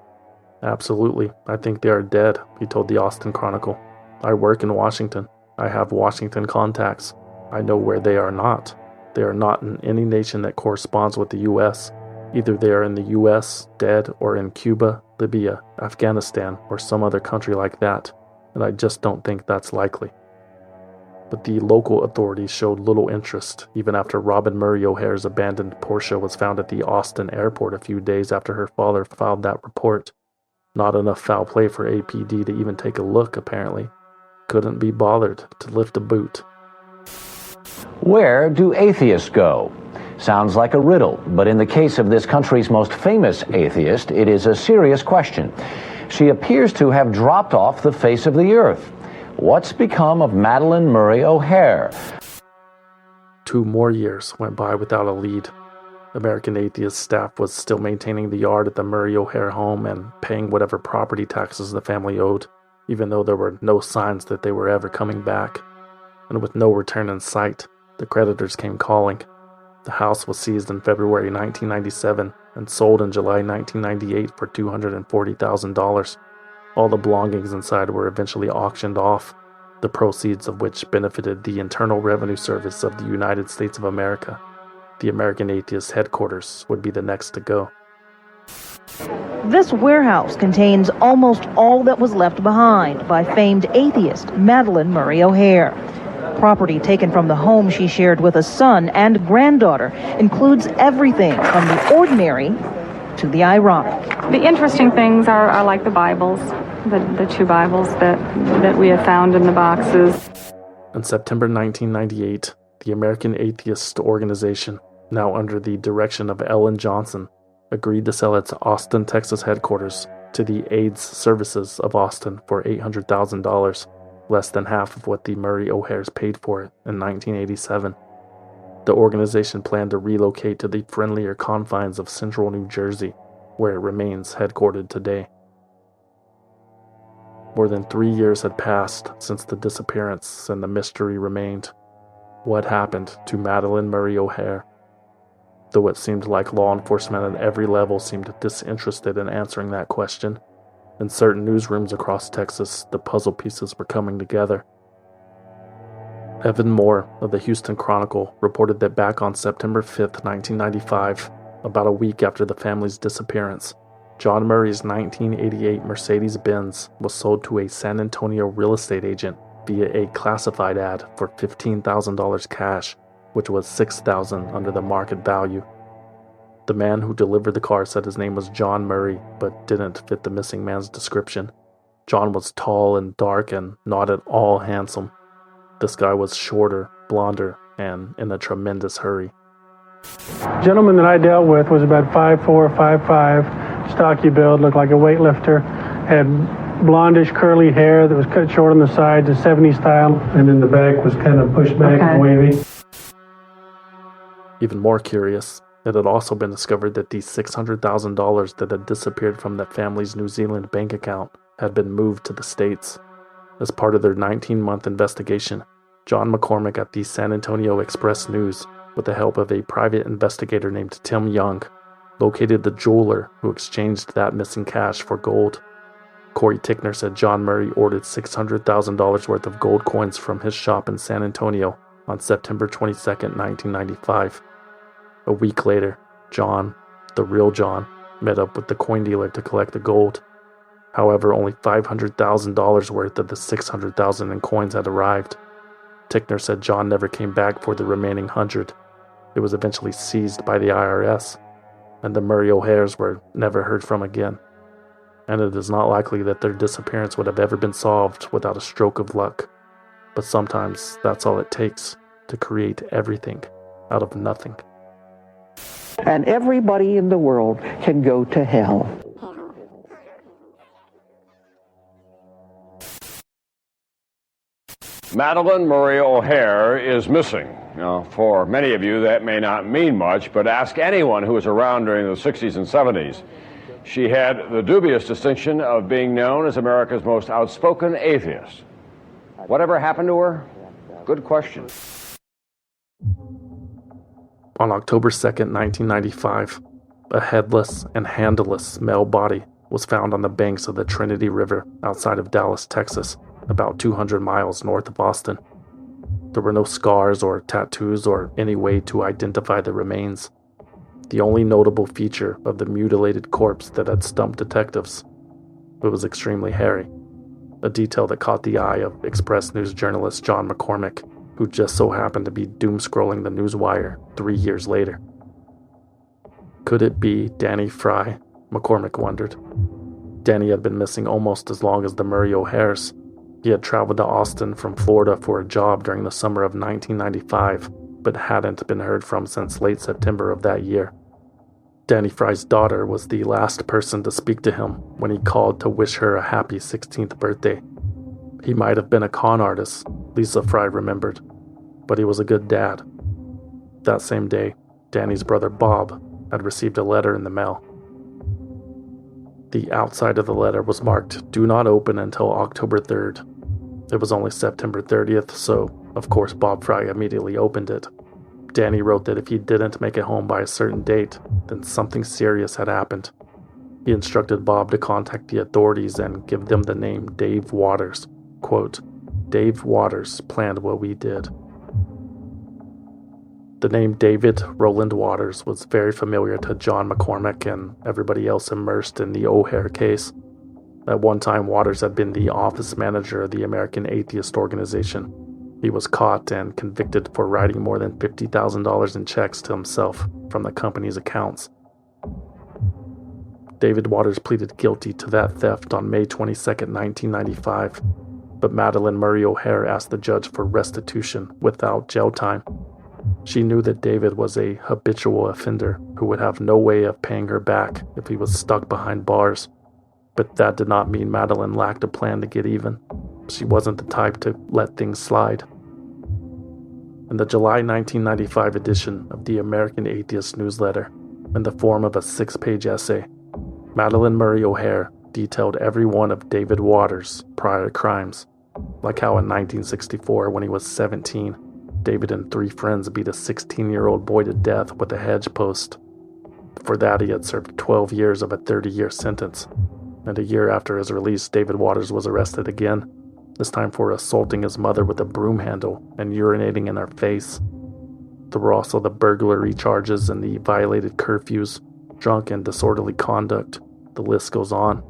S3: "Absolutely, I think they are dead," he told the Austin Chronicle. "I work in Washington. I have Washington contacts. I know where they are not. They are not in any nation that corresponds with the U.S. Either they are in the U.S., dead, or in Cuba, Libya, Afghanistan, or some other country like that, and I just don't think that's likely." But the local authorities showed little interest, even after Robin Murray O'Hare's abandoned Porsche was found at the Austin airport a few days after her father filed that report. Not enough foul play for APD to even take a look, apparently. Couldn't be bothered to lift a boot.
S8: Where do atheists go?
S7: Sounds like a riddle, but in the case of this country's most famous atheist, it is a serious question. She appears to have dropped off the face of the earth. What's become of Madalyn Murray O'Hair?
S3: 2 more years went by without a lead. American Atheist staff was still maintaining the yard at the Murray O'Hair home and paying whatever property taxes the family owed, even though there were no signs that they were ever coming back. And with no return in sight, the creditors came calling. The house was seized in February 1997 and sold in July 1998 for $240,000. All the belongings inside were eventually auctioned off, the proceeds of which benefited the Internal Revenue Service of the United States of America. The American Atheist headquarters would be the next to go.
S18: This warehouse contains almost all that was left behind by famed atheist Madalyn Murray O'Hair. Property taken from the home she shared with a son and granddaughter includes everything from the ordinary to the ironic.
S9: The interesting things are like the Bibles, the 2 Bibles that we have found in the boxes.
S3: In September 1998, the American Atheist Organization, now under the direction of Ellen Johnson, agreed to sell its Austin, Texas headquarters to the AIDS Services of Austin for $800,000, less than half of what the Murray O'Hairs paid for it in 1987. The organization planned to relocate to the friendlier confines of central New Jersey, where it remains headquartered today. More than 3 years had passed since the disappearance, and the mystery remained. What happened to Madalyn Murray O'Hair? Though it seemed like law enforcement at every level seemed disinterested in answering that question, in certain newsrooms across Texas, the puzzle pieces were coming together. Evan Moore of the Houston Chronicle reported that back on September 5th, 1995, about a week after the family's disappearance, John Murray's 1988 Mercedes-Benz was sold to a San Antonio real estate agent via a classified ad for $15,000 cash, which was $6,000 under the market value. The man who delivered the car said his name was John Murray, but didn't fit the missing man's description. John was tall and dark and not at all handsome. This guy was shorter, blonder, and in a tremendous hurry.
S12: The gentleman that I dealt with was about 5'4", 5'5", stocky build, looked like a weightlifter, had blondish curly hair that was cut short on the sides, a 70s style, and in the back was kind of pushed back and wavy.
S3: Even more curious, it had also been discovered that the $600,000 that had disappeared from the family's New Zealand bank account had been moved to the States. As part of their 19-month investigation, John McCormick at the San Antonio Express-News, with the help of a private investigator named Tim Young, located the jeweler who exchanged that missing cash for gold. Corey Tickner said John Murray ordered $600,000 worth of gold coins from his shop in San Antonio on September 22, 1995. A week later, John, the real John, met up with the coin dealer to collect the gold. However, only $500,000 worth of the $600,000 in coins had arrived. Tickner said John never came back for the remaining $100. It was eventually seized by the IRS, and the Murray O'Hairs were never heard from again. And it is not likely that their disappearance would have ever been solved without a stroke of luck. But sometimes that's all it takes to create everything out of nothing.
S10: And everybody in the world can go to hell.
S24: Madalyn Murray O'Hair is missing. Now, for many of you, that may not mean much, but ask anyone who was around during the 60s and 70s. She had the dubious distinction of being known as America's most outspoken atheist. Whatever happened to her? Good question.
S3: On October 2nd, 1995, a headless and handless male body was found on the banks of the Trinity River outside of Dallas, Texas, about 200 miles north of Austin. There were no scars or tattoos or any way to identify the remains. The only notable feature of the mutilated corpse that had stumped detectives, it was extremely hairy, a detail that caught the eye of Express News journalist John McCormick, who just so happened to be doom-scrolling the newswire 3 years later. Could it be Danny Fry? McCormick wondered. Danny had been missing almost as long as the Murray O'Hairs. He had traveled to Austin from Florida for a job during the summer of 1995, but hadn't been heard from since late September of that year. Danny Fry's daughter was the last person to speak to him when he called to wish her a happy 16th birthday. He might have been a con artist, Lisa Fry remembered, but he was a good dad. That same day, Danny's brother Bob had received a letter in the mail. The outside of the letter was marked, "Do not open until October 3rd. It was only September 30th, so of course Bob Fry immediately opened it. Danny wrote that if he didn't make it home by a certain date, then something serious had happened. He instructed Bob to contact the authorities and give them the name Dave Waters. Quote, "Dave Waters planned what we did." The name David Roland Waters was very familiar to John McCormick and everybody else immersed in the O'Hare case. At one time, Waters had been the office manager of the American Atheist organization. He was caught and convicted for writing more than $50,000 in checks to himself from the company's accounts. David Waters pleaded guilty to that theft on May 22, 1995, but Madalyn Murray O'Hare asked the judge for restitution without jail time. She knew that David was a habitual offender who would have no way of paying her back if he was stuck behind bars. But that did not mean Madalyn lacked a plan to get even. She wasn't the type to let things slide. In the July 1995 edition of the American Atheist newsletter, in the form of a 6-page essay, Madalyn Murray O'Hare detailed every one of David Waters' prior crimes, like how in 1964, when he was 17, David and 3 friends beat a 16-year-old boy to death with a hedge post. For that, he had served 12 years of a 30-year sentence, and a year after his release, David Waters was arrested again, this time for assaulting his mother with a broom handle and urinating in her face. There were also the burglary charges and the violated curfews, drunk and disorderly conduct. The list goes on.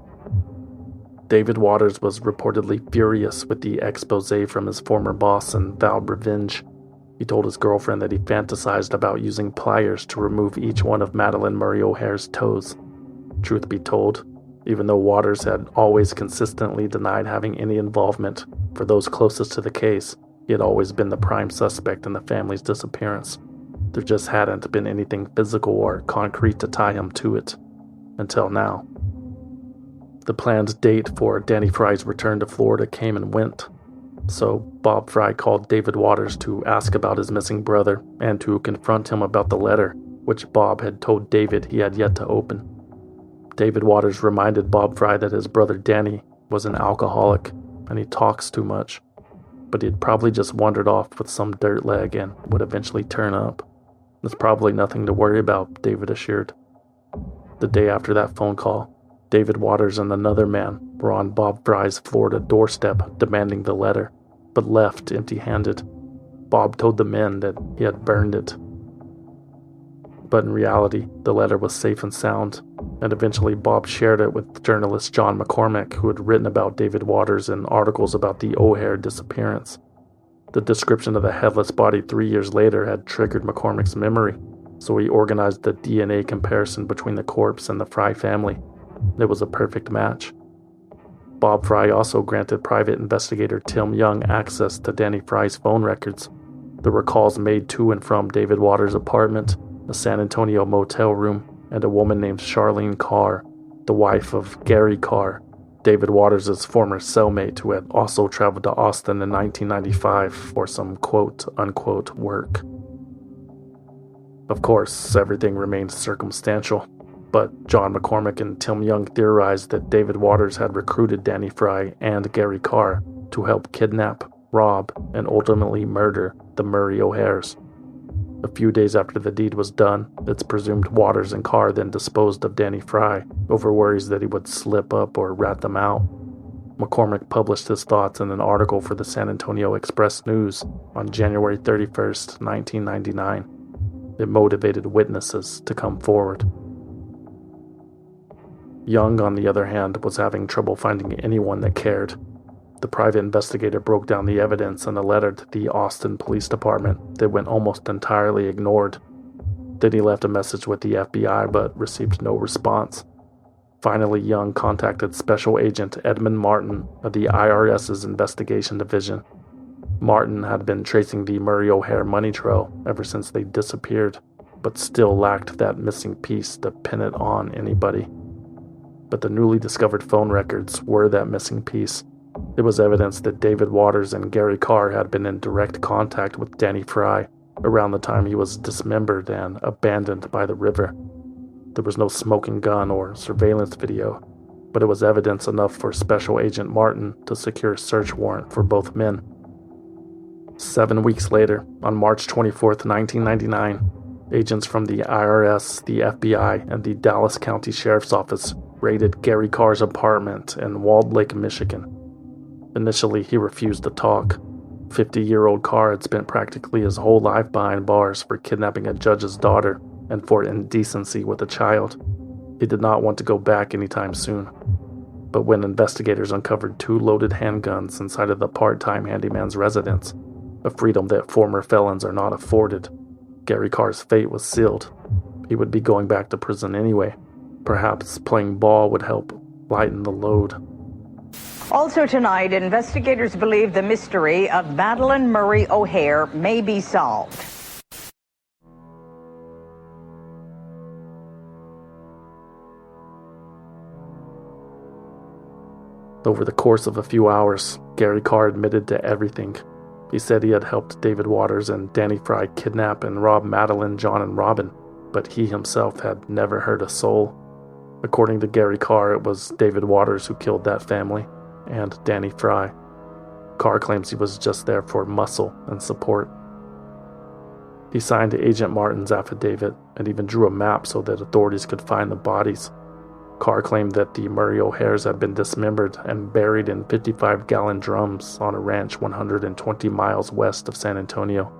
S3: David Waters was reportedly furious with the expose from his former boss and vowed revenge. He told his girlfriend that he fantasized about using pliers to remove each one of Madalyn Murray O'Hare's toes. Truth be told, even though Waters had always consistently denied having any involvement, for those closest to the case, he had always been the prime suspect in the family's disappearance. There just hadn't been anything physical or concrete to tie him to it, until now. The planned date for Danny Fry's return to Florida came and went, so Bob Fry called David Waters to ask about his missing brother and to confront him about the letter, which Bob had told David he had yet to open. David Waters reminded Bob Fry that his brother Danny was an alcoholic and he talks too much, but he'd probably just wandered off with some dirt leg and would eventually turn up. There's probably nothing to worry about, David assured. The day after that phone call, David Waters and another man were on Bob Fry's Florida doorstep demanding the letter, but left empty-handed. Bob told the men that he had burned it. But in reality, the letter was safe and sound, and eventually Bob shared it with journalist John McCormick, who had written about David Waters in articles about the O'Hare disappearance. The description of the headless body 3 years later had triggered McCormick's memory, so he organized the DNA comparison between the corpse and the Fry family. It was a perfect match. Bob Fry also granted private investigator Tim Young access to Danny Fry's phone records. There were calls made to and from David Waters' apartment, a San Antonio motel room, and a woman named Charlene Carr, the wife of Gary Carr, David Waters' former cellmate who had also traveled to Austin in 1995 for some quote-unquote work. Of course, everything remained circumstantial, but John McCormick and Tim Young theorized that David Waters had recruited Danny Fry and Gary Carr to help kidnap, rob, and ultimately murder the Murray O'Hares. A few days after the deed was done, it's presumed Waters and Carr then disposed of Danny Fry over worries that he would slip up or rat them out. McCormick published his thoughts in an article for the San Antonio Express News on January 31st, 1999. It motivated witnesses to come forward. Young, on the other hand, was having trouble finding anyone that cared. The private investigator broke down the evidence in a letter to the Austin Police Department that went almost entirely ignored. Then he left a message with the FBI but received no response. Finally, Young contacted Special Agent Edmund Martin of the IRS's Investigation Division. Martin had been tracing the Murray O'Hair money trail ever since they disappeared, but still lacked that missing piece to pin it on anybody. But the newly discovered phone records were that missing piece. It was evidence that David Waters and Gary Carr had been in direct contact with Danny Fry around the time he was dismembered and abandoned by the river. There was no smoking gun or surveillance video, but it was evidence enough for Special Agent Martin to secure a search warrant for both men. 7 weeks later, on March 24, 1999, agents from the IRS, the FBI, and the Dallas County Sheriff's Office raided Gary Carr's apartment in Walled Lake, Michigan. Initially, he refused to talk. 50-year-old Carr had spent practically his whole life behind bars for kidnapping a judge's daughter and for indecency with a child. He did not want to go back anytime soon. But when investigators uncovered 2 loaded handguns inside of the part-time handyman's residence, a freedom that former felons are not afforded, Gary Carr's fate was sealed. He would be going back to prison anyway. Perhaps playing ball would help lighten the load.
S4: Also tonight, investigators believe the mystery of Madalyn Murray O'Hair may be solved.
S3: Over the course of a few hours, Gary Carr admitted to everything. He said he had helped David Waters and Danny Fry kidnap and rob Madalyn, John, and Robin, but he himself had never hurt a soul. According to Gary Carr, it was David Waters who killed that family, and Danny Fry. Carr claims he was just there for muscle and support. He signed Agent Martin's affidavit and even drew a map so that authorities could find the bodies. Carr claimed that the Murray O'Hairs had been dismembered and buried in 55-gallon drums on a ranch 120 miles west of San Antonio.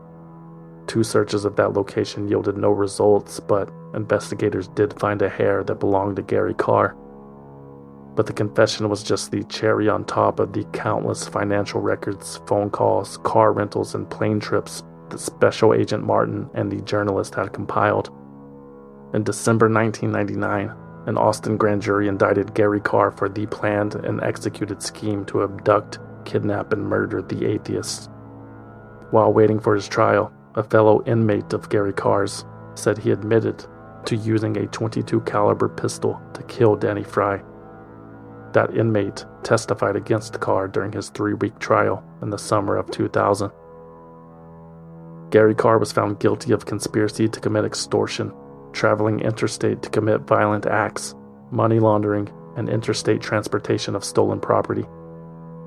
S3: 2 searches of that location yielded no results, but investigators did find a hair that belonged to Gary Carr. But the confession was just the cherry on top of the countless financial records, phone calls, car rentals, and plane trips that Special Agent Martin and the journalist had compiled. In December 1999, an Austin grand jury indicted Gary Carr for the planned and executed scheme to abduct, kidnap, and murder the Atheist. While waiting for his trial, a fellow inmate of Gary Carr's said he admitted to using a .22 caliber pistol to kill Danny Fry. That inmate testified against Carr during his 3-week trial in the summer of 2000. Gary Carr was found guilty of conspiracy to commit extortion, traveling interstate to commit violent acts, money laundering, and interstate transportation of stolen property.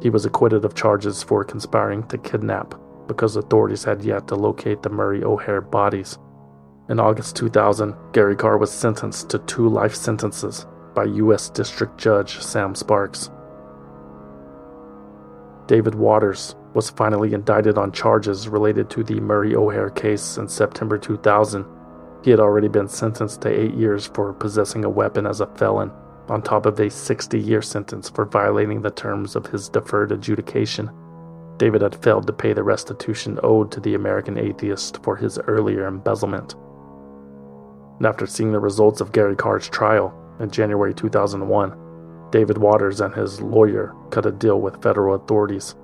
S3: He was acquitted of charges for conspiring to kidnap because authorities had yet to locate the Murray O'Hair bodies. In August 2000, Gary Carr was sentenced to 2 life sentences by U.S. District Judge Sam Sparks. David Waters was finally indicted on charges related to the Murray O'Hair case in September 2000. He had already been sentenced to 8 years for possessing a weapon as a felon, on top of a 60-year sentence for violating the terms of his deferred adjudication. David had failed to pay the restitution owed to the American Atheist for his earlier embezzlement. And after seeing the results of Gary Carr's trial in January 2001, David Waters and his lawyer cut a deal with federal authorities.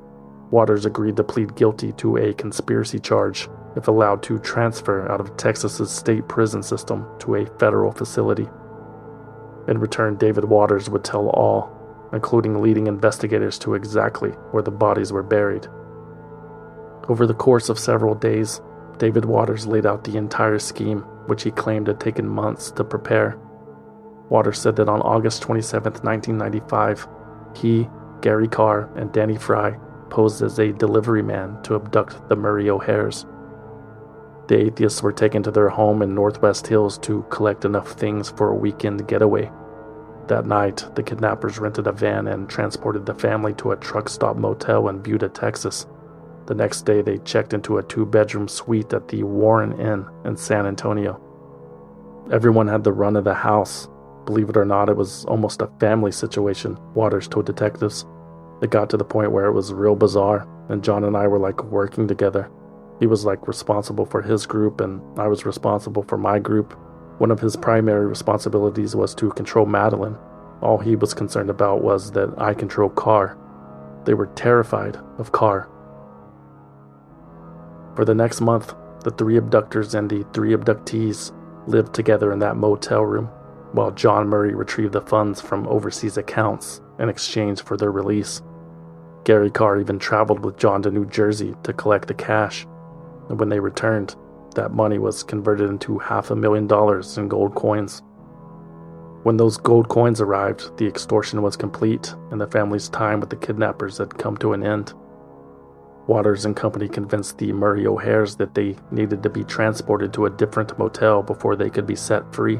S3: Waters agreed to plead guilty to a conspiracy charge if allowed to transfer out of Texas's state prison system to a federal facility. In return, David Waters would tell all, including leading investigators, to exactly where the bodies were buried. Over the course of several days, David Waters laid out the entire scheme, which he claimed had taken months to prepare. Waters said that on August 27, 1995, he, Gary Carr, and Danny Fry posed as a delivery man to abduct the Murray O'Hairs. The Atheists were taken to their home in Northwest Hills to collect enough things for a weekend getaway. That night, the kidnappers rented a van and transported the family to a truck stop motel in Buda, Texas. The next day, they checked into a 2-bedroom suite at the Warren Inn in San Antonio. Everyone had the run of the house. Believe it or not, it was almost a family situation, Waters told detectives. It got to the point where it was real bizarre, and John and I were like working together. He was like responsible for his group, and I was responsible for my group. One of his primary responsibilities was to control Madalyn. All he was concerned about was that I control Carr. They were terrified of Carr. For the next month, the 3 abductors and the 3 abductees lived together in that motel room, while John Murray retrieved the funds from overseas accounts in exchange for their release. Gary Carr even traveled with John to New Jersey to collect the cash, and when they returned, that money was converted into $500,000 in gold coins. When those gold coins arrived, the extortion was complete, and the family's time with the kidnappers had come to an end. Waters and company convinced the Murray O'Hairs that they needed to be transported to a different motel before they could be set free.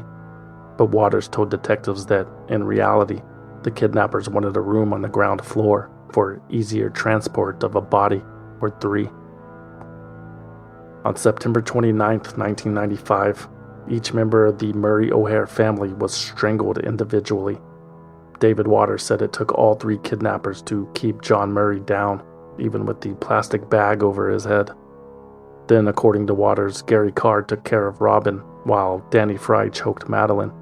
S3: But Waters told detectives that, in reality, the kidnappers wanted a room on the ground floor for easier transport of a body or 3. On September 29, 1995, each member of the Murray O'Hair family was strangled individually. David Waters said it took all 3 kidnappers to keep John Murray down, even with the plastic bag over his head. Then, according to Waters, Gary Carr took care of Robin, while Danny Fry choked Madalyn.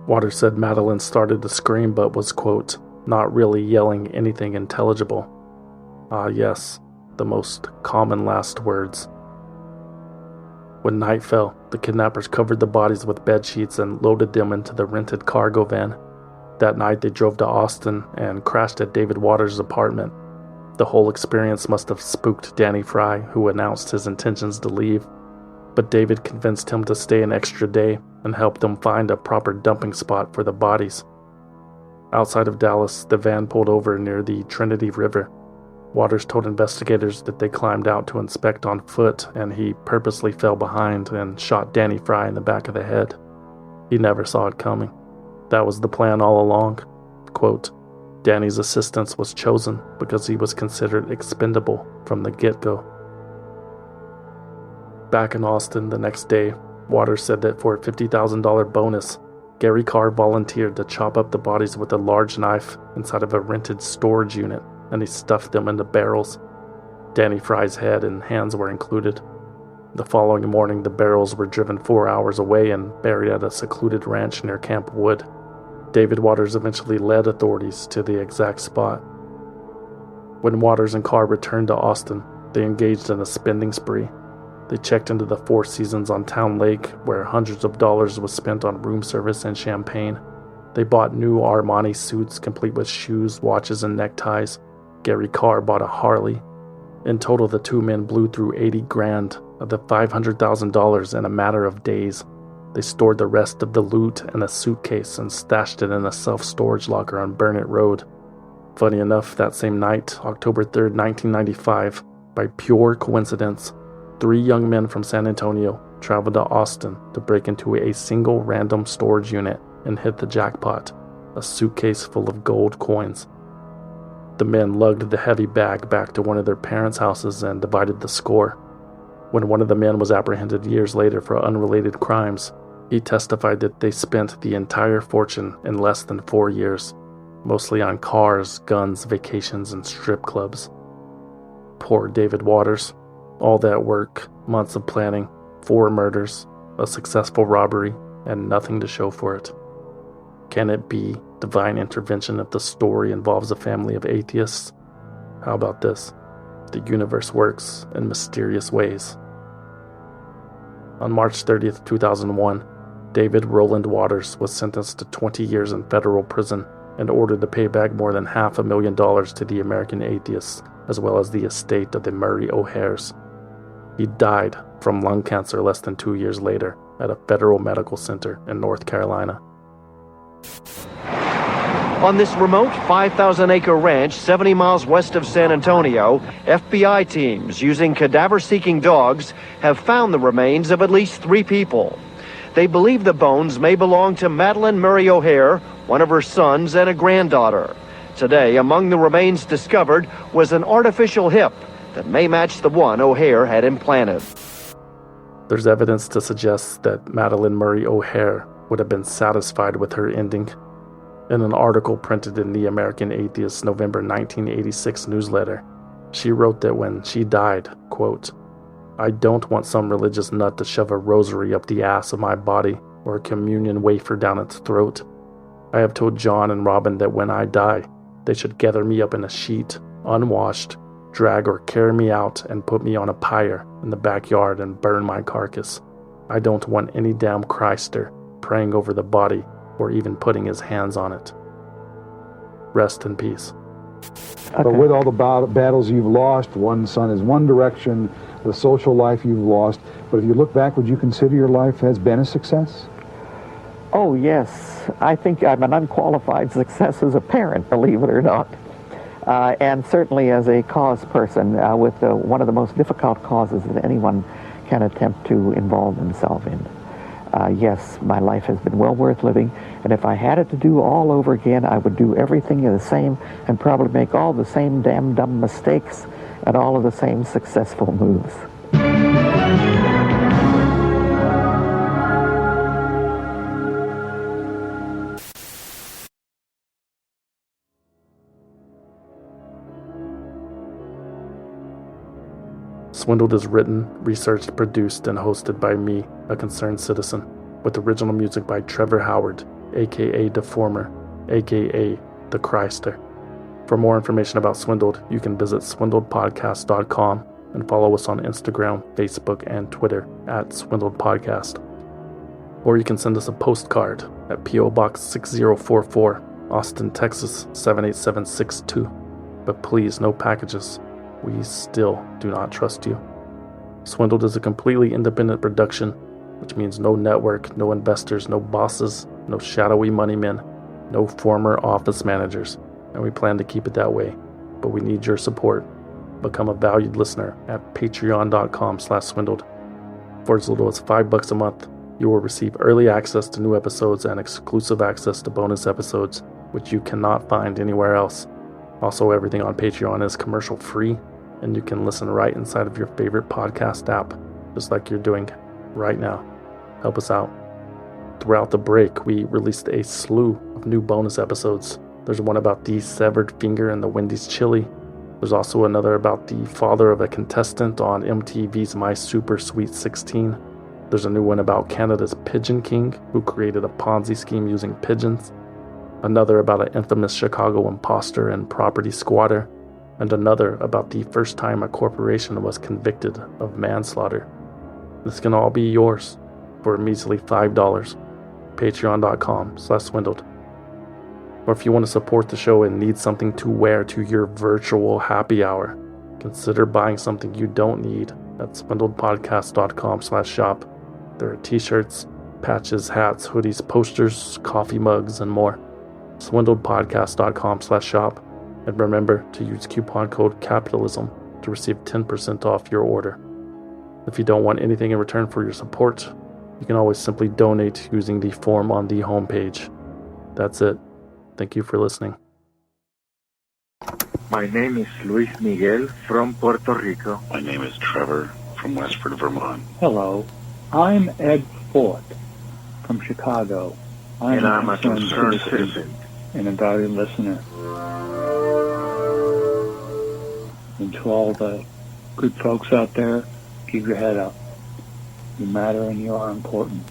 S3: Waters said Madalyn started to scream but was, quote, not really yelling anything intelligible. Ah yes, the most common last words. When night fell, the kidnappers covered the bodies with bed sheets and loaded them into the rented cargo van. That night they drove to Austin and crashed at David Waters' apartment. The whole experience must have spooked Danny Fry, who announced his intentions to leave, but David convinced him to stay an extra day and help them find a proper dumping spot for the bodies. Outside of Dallas, the van pulled over near the Trinity River. Waters told investigators that they climbed out to inspect on foot, and he purposely fell behind and shot Danny Fry in the back of the head. He never saw it coming. That was the plan all along. Quote, Danny's assistance was chosen because he was considered expendable from the get-go. Back in Austin the next day, Waters said that for a $50,000 bonus, Gary Carr volunteered to chop up the bodies with a large knife inside of a rented storage unit, and he stuffed them into barrels. Danny Fry's head and hands were included. The following morning, the barrels were driven 4 hours away and buried at a secluded ranch near Camp Wood. David Waters eventually led authorities to the exact spot. When Waters and Carr returned to Austin, they engaged in a spending spree. They checked into the Four Seasons on Town Lake, where hundreds of dollars was spent on room service and champagne. They bought new Armani suits complete with shoes, watches, and neckties. Gary Carr bought a Harley. In total, the 2 men blew through $80,000 of the $500,000 in a matter of days. They stored the rest of the loot in a suitcase and stashed it in a self-storage locker on Burnett Road. Funny enough, that same night, October 3rd, 1995, by pure coincidence, 3 young men from San Antonio traveled to Austin to break into a single random storage unit and hit the jackpot, a suitcase full of gold coins. The men lugged the heavy bag back to one of their parents' houses and divided the score. When one of the men was apprehended years later for unrelated crimes, he testified that they spent the entire fortune in less than 4 years, mostly on cars, guns, vacations, and strip clubs. Poor David Waters. All that work, months of planning, 4 murders, a successful robbery, and nothing to show for it. Can it be divine intervention if the story involves a family of atheists? How about this? The universe works in mysterious ways. On March 30th, 2001, David Roland Waters was sentenced to 20 years in federal prison and ordered to pay back more than $500,000 to the American Atheists, as well as the estate of the Murray O'Hairs. He died from lung cancer less than 2 years later at a federal medical center in North Carolina.
S11: On this remote 5,000-acre ranch 70 miles west of San Antonio, FBI teams using cadaver-seeking dogs have found the remains of at least 3 people. They believe the bones may belong to Madalyn Murray O'Hair, one of her sons, and a granddaughter. Today, among the remains discovered was an artificial hip that may match the one O'Hair had implanted.
S3: There's evidence to suggest that Madalyn Murray O'Hair would have been satisfied with her ending. In an article printed in the American Atheist November 1986 newsletter, she wrote that when she died, quote, I don't want some religious nut to shove a rosary up the ass of my body or a communion wafer down its throat. I have told John and Robin that when I die, they should gather me up in a sheet, unwashed, drag or carry me out and put me on a pyre in the backyard and burn my carcass. I don't want any damn Christer praying over the body or even putting his hands on it. Rest in peace.
S13: Okay. But with all the battles you've lost, one son is one direction, the social life you've lost, but if you look back, would you consider your life has been a success?
S10: Oh, yes. I think I'm an unqualified success as a parent, believe it or not. And certainly as a cause person, with one of the most difficult causes that anyone can attempt to involve themselves in. Yes, my life has been well worth living, and if I had it to do all over again, I would do everything the same and probably make all the same damn dumb mistakes and all of the same successful moves.
S3: Swindled is written, researched, produced, and hosted by me, a concerned citizen, with original music by Trevor Howard, aka Deformer, aka The Christer. For more information about Swindled, you can visit swindledpodcast.com and follow us on Instagram, Facebook, and Twitter at Swindled Podcast. Or you can send us a postcard at P.O. Box 6044, Austin, Texas 78762. But please, no packages. We still do not trust you. Swindled is a completely independent production, which means no network, no investors, no bosses, no shadowy money men, no former office managers, and we plan to keep it that way. But we need your support. Become a valued listener at patreon.com/swindled. For as little as $5 a month, you will receive early access to new episodes and exclusive access to bonus episodes, which you cannot find anywhere else. Also, everything on Patreon is commercial free, and you can listen right inside of your favorite podcast app, just like you're doing right now. Help us out. Throughout the break, we released a slew of new bonus episodes. There's one about the severed finger in the Wendy's chili. There's also another about the father of a contestant on MTV's My Super Sweet 16. There's a new one about Canada's Pigeon King, who created a Ponzi scheme using pigeons. Another about an infamous Chicago imposter and property squatter, and another about the first time a corporation was convicted of manslaughter. This can all be yours for a measly $5. Patreon.com/swindled. Or if you want to support the show and need something to wear to your virtual happy hour, consider buying something you don't need at swindledpodcast.com/shop. There are t-shirts, patches, hats, hoodies, posters, coffee mugs, and more. swindledpodcast.com/shop, and remember to use coupon code CAPITALISM to receive 10% off your order. If you don't want anything in return for your support, you can always simply donate using the form on the homepage. That's it. Thank you for listening.
S14: My name is Luis Miguel from Puerto Rico.
S16: My name is Trevor from Westford, Vermont.
S17: Hello, I'm Ed Fort from Chicago.
S14: And I'm a concerned citizen.
S17: And a valued listener. And to all the good folks out there, keep your head up. You matter and you are important.